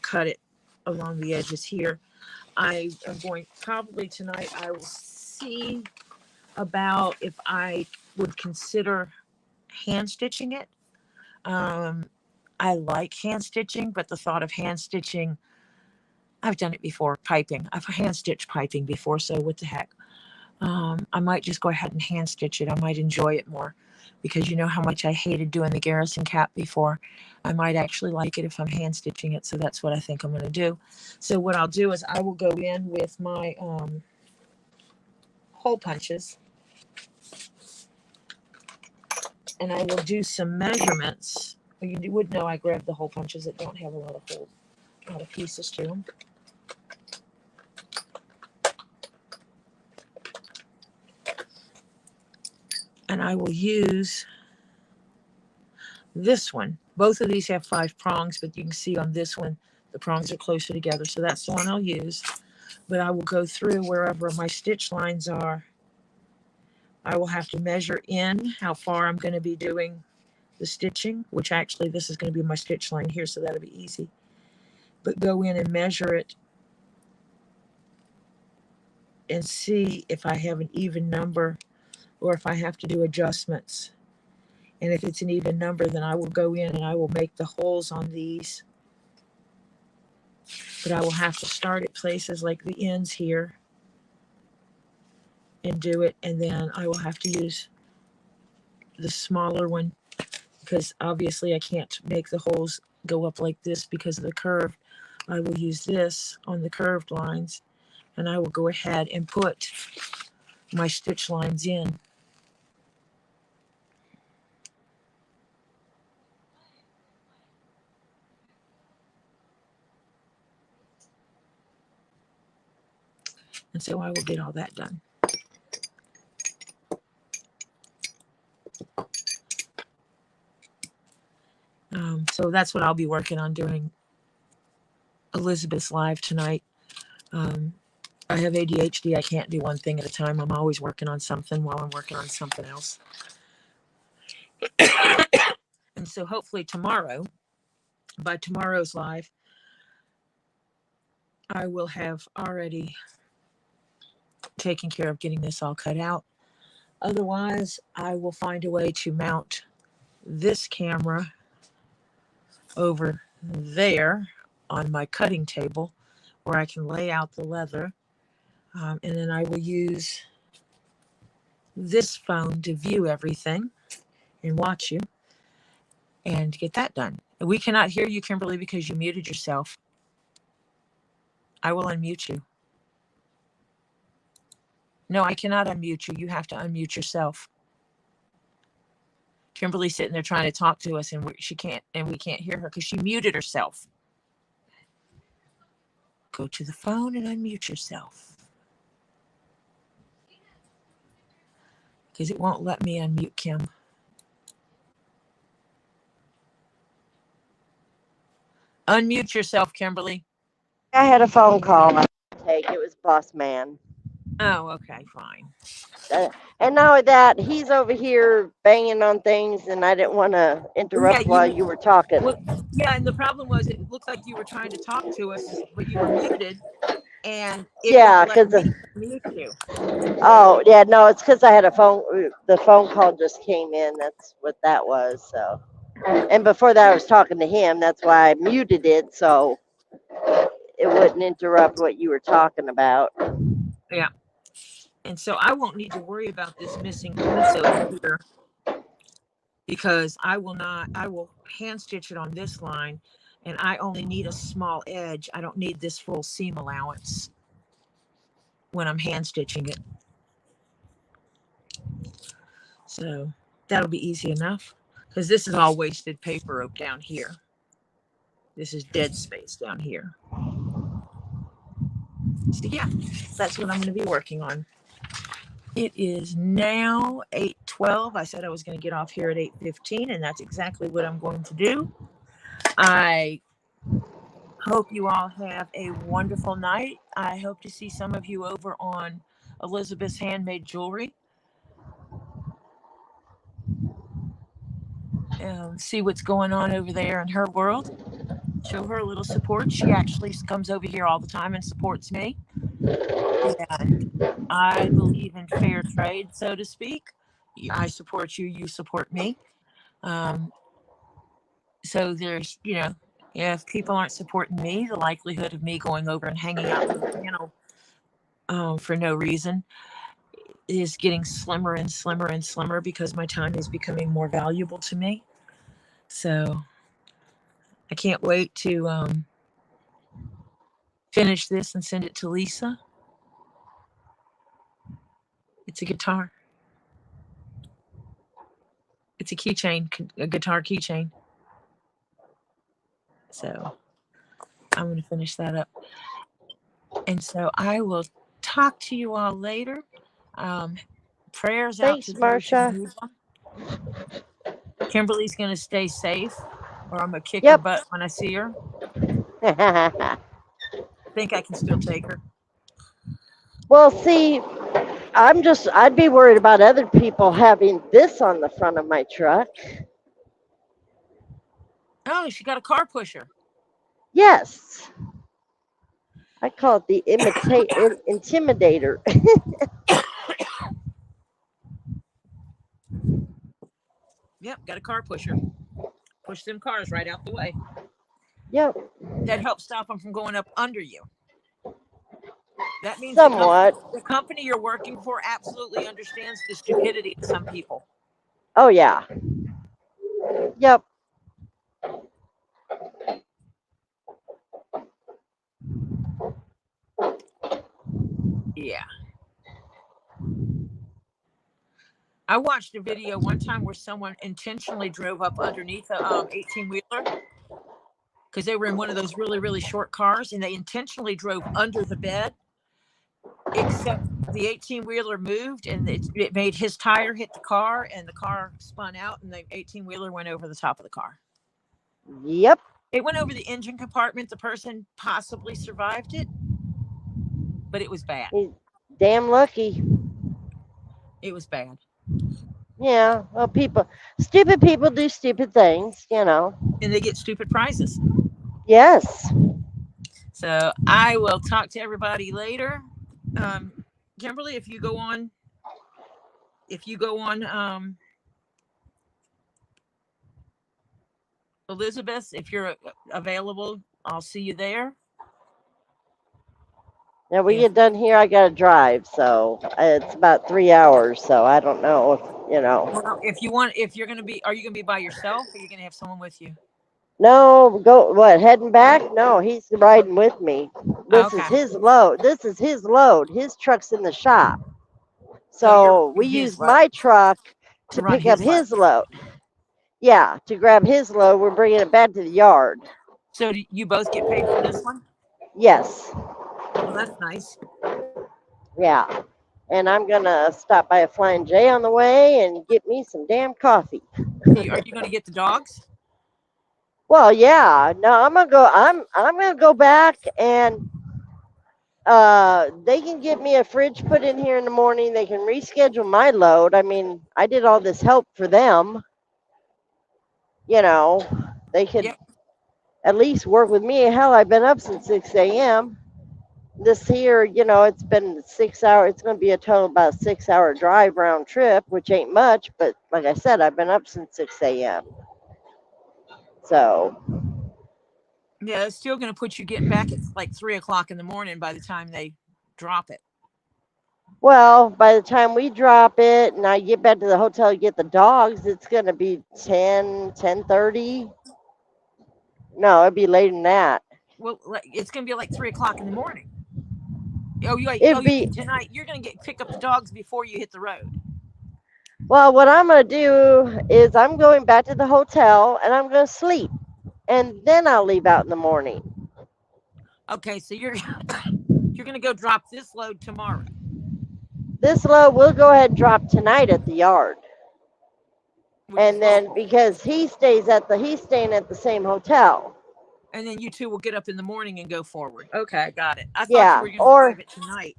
cut it along the edges here. I am going probably tonight. I will see about if I would consider hand stitching it. I like hand stitching, but the thought of hand stitching, I've done it before. Piping, I've hand stitched piping before, so what the heck. I might just go ahead and hand stitch it. I might enjoy it more because you know how much I hated doing the Garrison Cap before. I might actually like it if I'm hand stitching it, so that's what I think I'm going to do. So what I'll do is I will go in with my hole punches and I will do some measurements. You would know I grabbed the hole punches that don't have a lot of holes, a lot of pieces to them. And I will use this one. Both of these have 5 prongs, but you can see on this one, the prongs are closer together. So that's the one I'll use. But I will go through wherever my stitch lines are. I will have to measure in how far I'm going to be doing the stitching, which actually this is going to be my stitch line here, so that'll be easy. But go in and measure it and see if I have an even number or if I have to do adjustments. And if it's an even number, then I will go in and I will make the holes on these. But I will have to start at places like the ends here and do it. And then I will have to use the smaller one because obviously I can't make the holes go up like this because of the curve. I will use this on the curved lines and I will go ahead and put my stitch lines in. And so I will get all that done. So that's what I'll be working on during Elizabeth's live tonight. I have ADHD. I can't do one thing at a time. I'm always working on something while I'm working on something else. And so hopefully tomorrow, by tomorrow's live, I will have already taken care of getting this all cut out. Otherwise, I will find a way to mount this camera over there on my cutting table where I can lay out the leather. And then I will use this phone to view everything and watch you and get that done. We cannot hear you, Kimberly, because you muted yourself. I will unmute you. No, I cannot unmute you. You have to unmute yourself. Kimberly's sitting there trying to talk to us, and she can't, and we can't hear her because she muted herself. Go to the phone and unmute yourself, because it won't let me unmute Kim. Unmute yourself, Kimberly. I had a phone call I had to take. It was Boss Man. Oh, okay, fine. And not only that, he's over here banging on things, and I didn't want to interrupt while you were talking. Well, yeah, and the problem was it looked like you were trying to talk to us, but you were muted, and it Yeah, won't let because me mute you. oh yeah, no, it's because I had a phone. The phone call just came in. That's what that was. So, and before that, I was talking to him. That's why I muted it so it wouldn't interrupt what you were talking about. Yeah. And so I won't need to worry about this missing piece over here, because I will hand stitch it on this line, and I only need a small edge. I don't need this full seam allowance when I'm hand stitching it. So that'll be easy enough, because this is all wasted paper down here. This is dead space down here. So yeah, that's what I'm going to be working on. It is now 8:12. I said I was going to get off here at 8:15, and that's exactly what I'm going to do. I hope you all have a wonderful night. I hope to see some of you over on Elizabeth's Handmade Jewelry. See what's going on over there in her world. Show her a little support. She actually comes over here all the time and supports me. And I believe in fair trade, so to speak. I support you, you support me. So there's, if people aren't supporting me, the likelihood of me going over and hanging out with the channel for no reason is getting slimmer and slimmer and slimmer, because my time is becoming more valuable to me. So I can't wait to finish this and send it to Lisa. It's a guitar. It's a keychain, a guitar keychain. So I'm going to finish that up. And so I will talk to you all later. Prayers out to Marsha. Kimberly's going to stay safe, or I'm going to kick her butt when I see her. I think I can still take her. Well, see, I'd be worried about other people having this on the front of my truck. Oh, she got a car pusher. Yes. I call it the intimidator. Yep, got a car pusher. Push them cars right out the way. Yep. That helps stop them from going up under you. That means somewhat. The company you're working for absolutely understands the stupidity of some people. Oh, yeah. Yep. Yeah. I watched a video one time where someone intentionally drove up underneath a 18-wheeler, because they were in one of those really, really short cars, and they intentionally drove under the bed except the 18-wheeler moved and it made his tire hit the car and the car spun out and the 18-wheeler went over the top of the car. Yep. It went over the engine compartment. The person possibly survived it, but it was bad. He's damn lucky. It was bad. Yeah. Well, stupid people do stupid things, you know. And they get stupid prizes. Yes. So I will talk to everybody later. Kimberly, if you go on Elizabeth, if you're available, I'll see you there. Now we get done here, I gotta drive, so it's about 3 hours. So I don't know if you know. Well, are you gonna be by yourself, or are you gonna have someone with you? No, heading back? No, he's riding with me. This is his load. His truck's in the shop. So we use my truck to pick up his load. Yeah, to grab his load. We're bringing it back to the yard. So do you both get paid for this one? Yes. Well, that's nice. Yeah. And I'm going to stop by a Flying J on the way and get me some damn coffee. Are you going to get the dogs? Well, yeah. No, I'm going to go back and they can get me a fridge put in here in the morning. They can reschedule my load. I mean, I did all this help for them. You know, they could at least work with me. Hell, I've been up since 6 a.m. This here, you know, it's been 6 hours. It's going to be a total about 6 hour drive round trip, which ain't much. But like I said, I've been up since 6 a.m. So. Yeah, it's still going to put you getting back at like 3 o'clock in the morning by the time they drop it. Well, by the time we drop it and I get back to the hotel to get the dogs, it's going to be 10:30. No, it'd be later than that. Well, it's going to be like 3 o'clock in the morning. Tonight you're going to pick up the dogs before you hit the road. Well, what I'm going to do is I'm going back to the hotel and I'm going to sleep. And then I'll leave out in the morning. Okay, so you're going to go drop this load tomorrow. This load we'll go ahead and drop tonight at the yard. And then because he's staying at the same hotel. And then you two will get up in the morning and go forward. Okay, got it. I thought you were going to drive it tonight.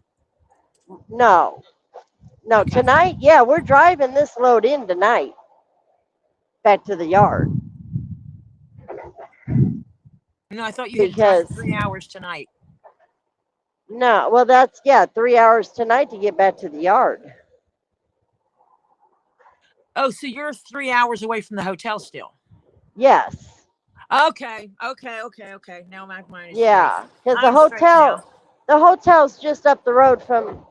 No, okay. Tonight, we're driving this load in tonight. Back to the yard. No, I thought you had to drive 3 hours tonight. No, well, that's 3 hours tonight to get back to the yard. Oh, so you're 3 hours away from the hotel still? Yes. Okay. Now my mind is because the hotel's just up the road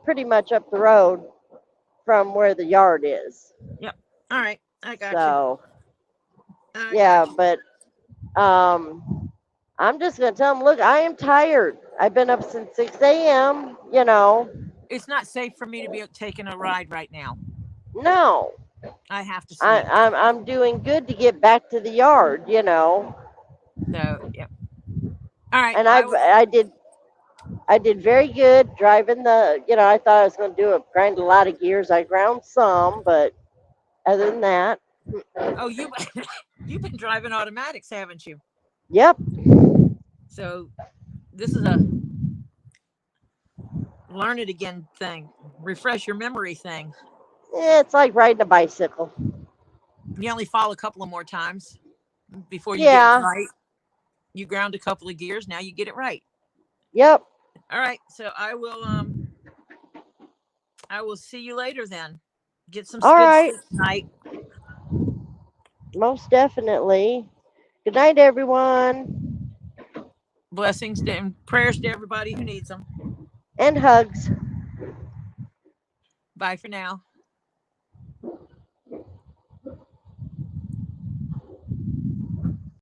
pretty much up the road from where the yard is. Yep. All right, I got you. But I'm just gonna tell them, look, I am tired. I've been up since 6 a.m. You know, it's not safe for me to be taking a ride right now. No, I have to sleep. I'm doing good to get back to the yard. You know. So all right. And I did very good driving the. You know, I thought I was going to grind a lot of gears. I ground some, but other than that. Oh, you've been driving automatics, haven't you? Yep. So this is a learn it again thing, refresh your memory thing. Yeah, it's like riding a bicycle. You only fall a couple of more times before you get it right. You ground a couple of gears, now you get it right. Yep. All right, so I will see you later then. Get some good sleep tonight. Most definitely. Good night, everyone. Blessings and prayers to everybody who needs them. And hugs. Bye for now.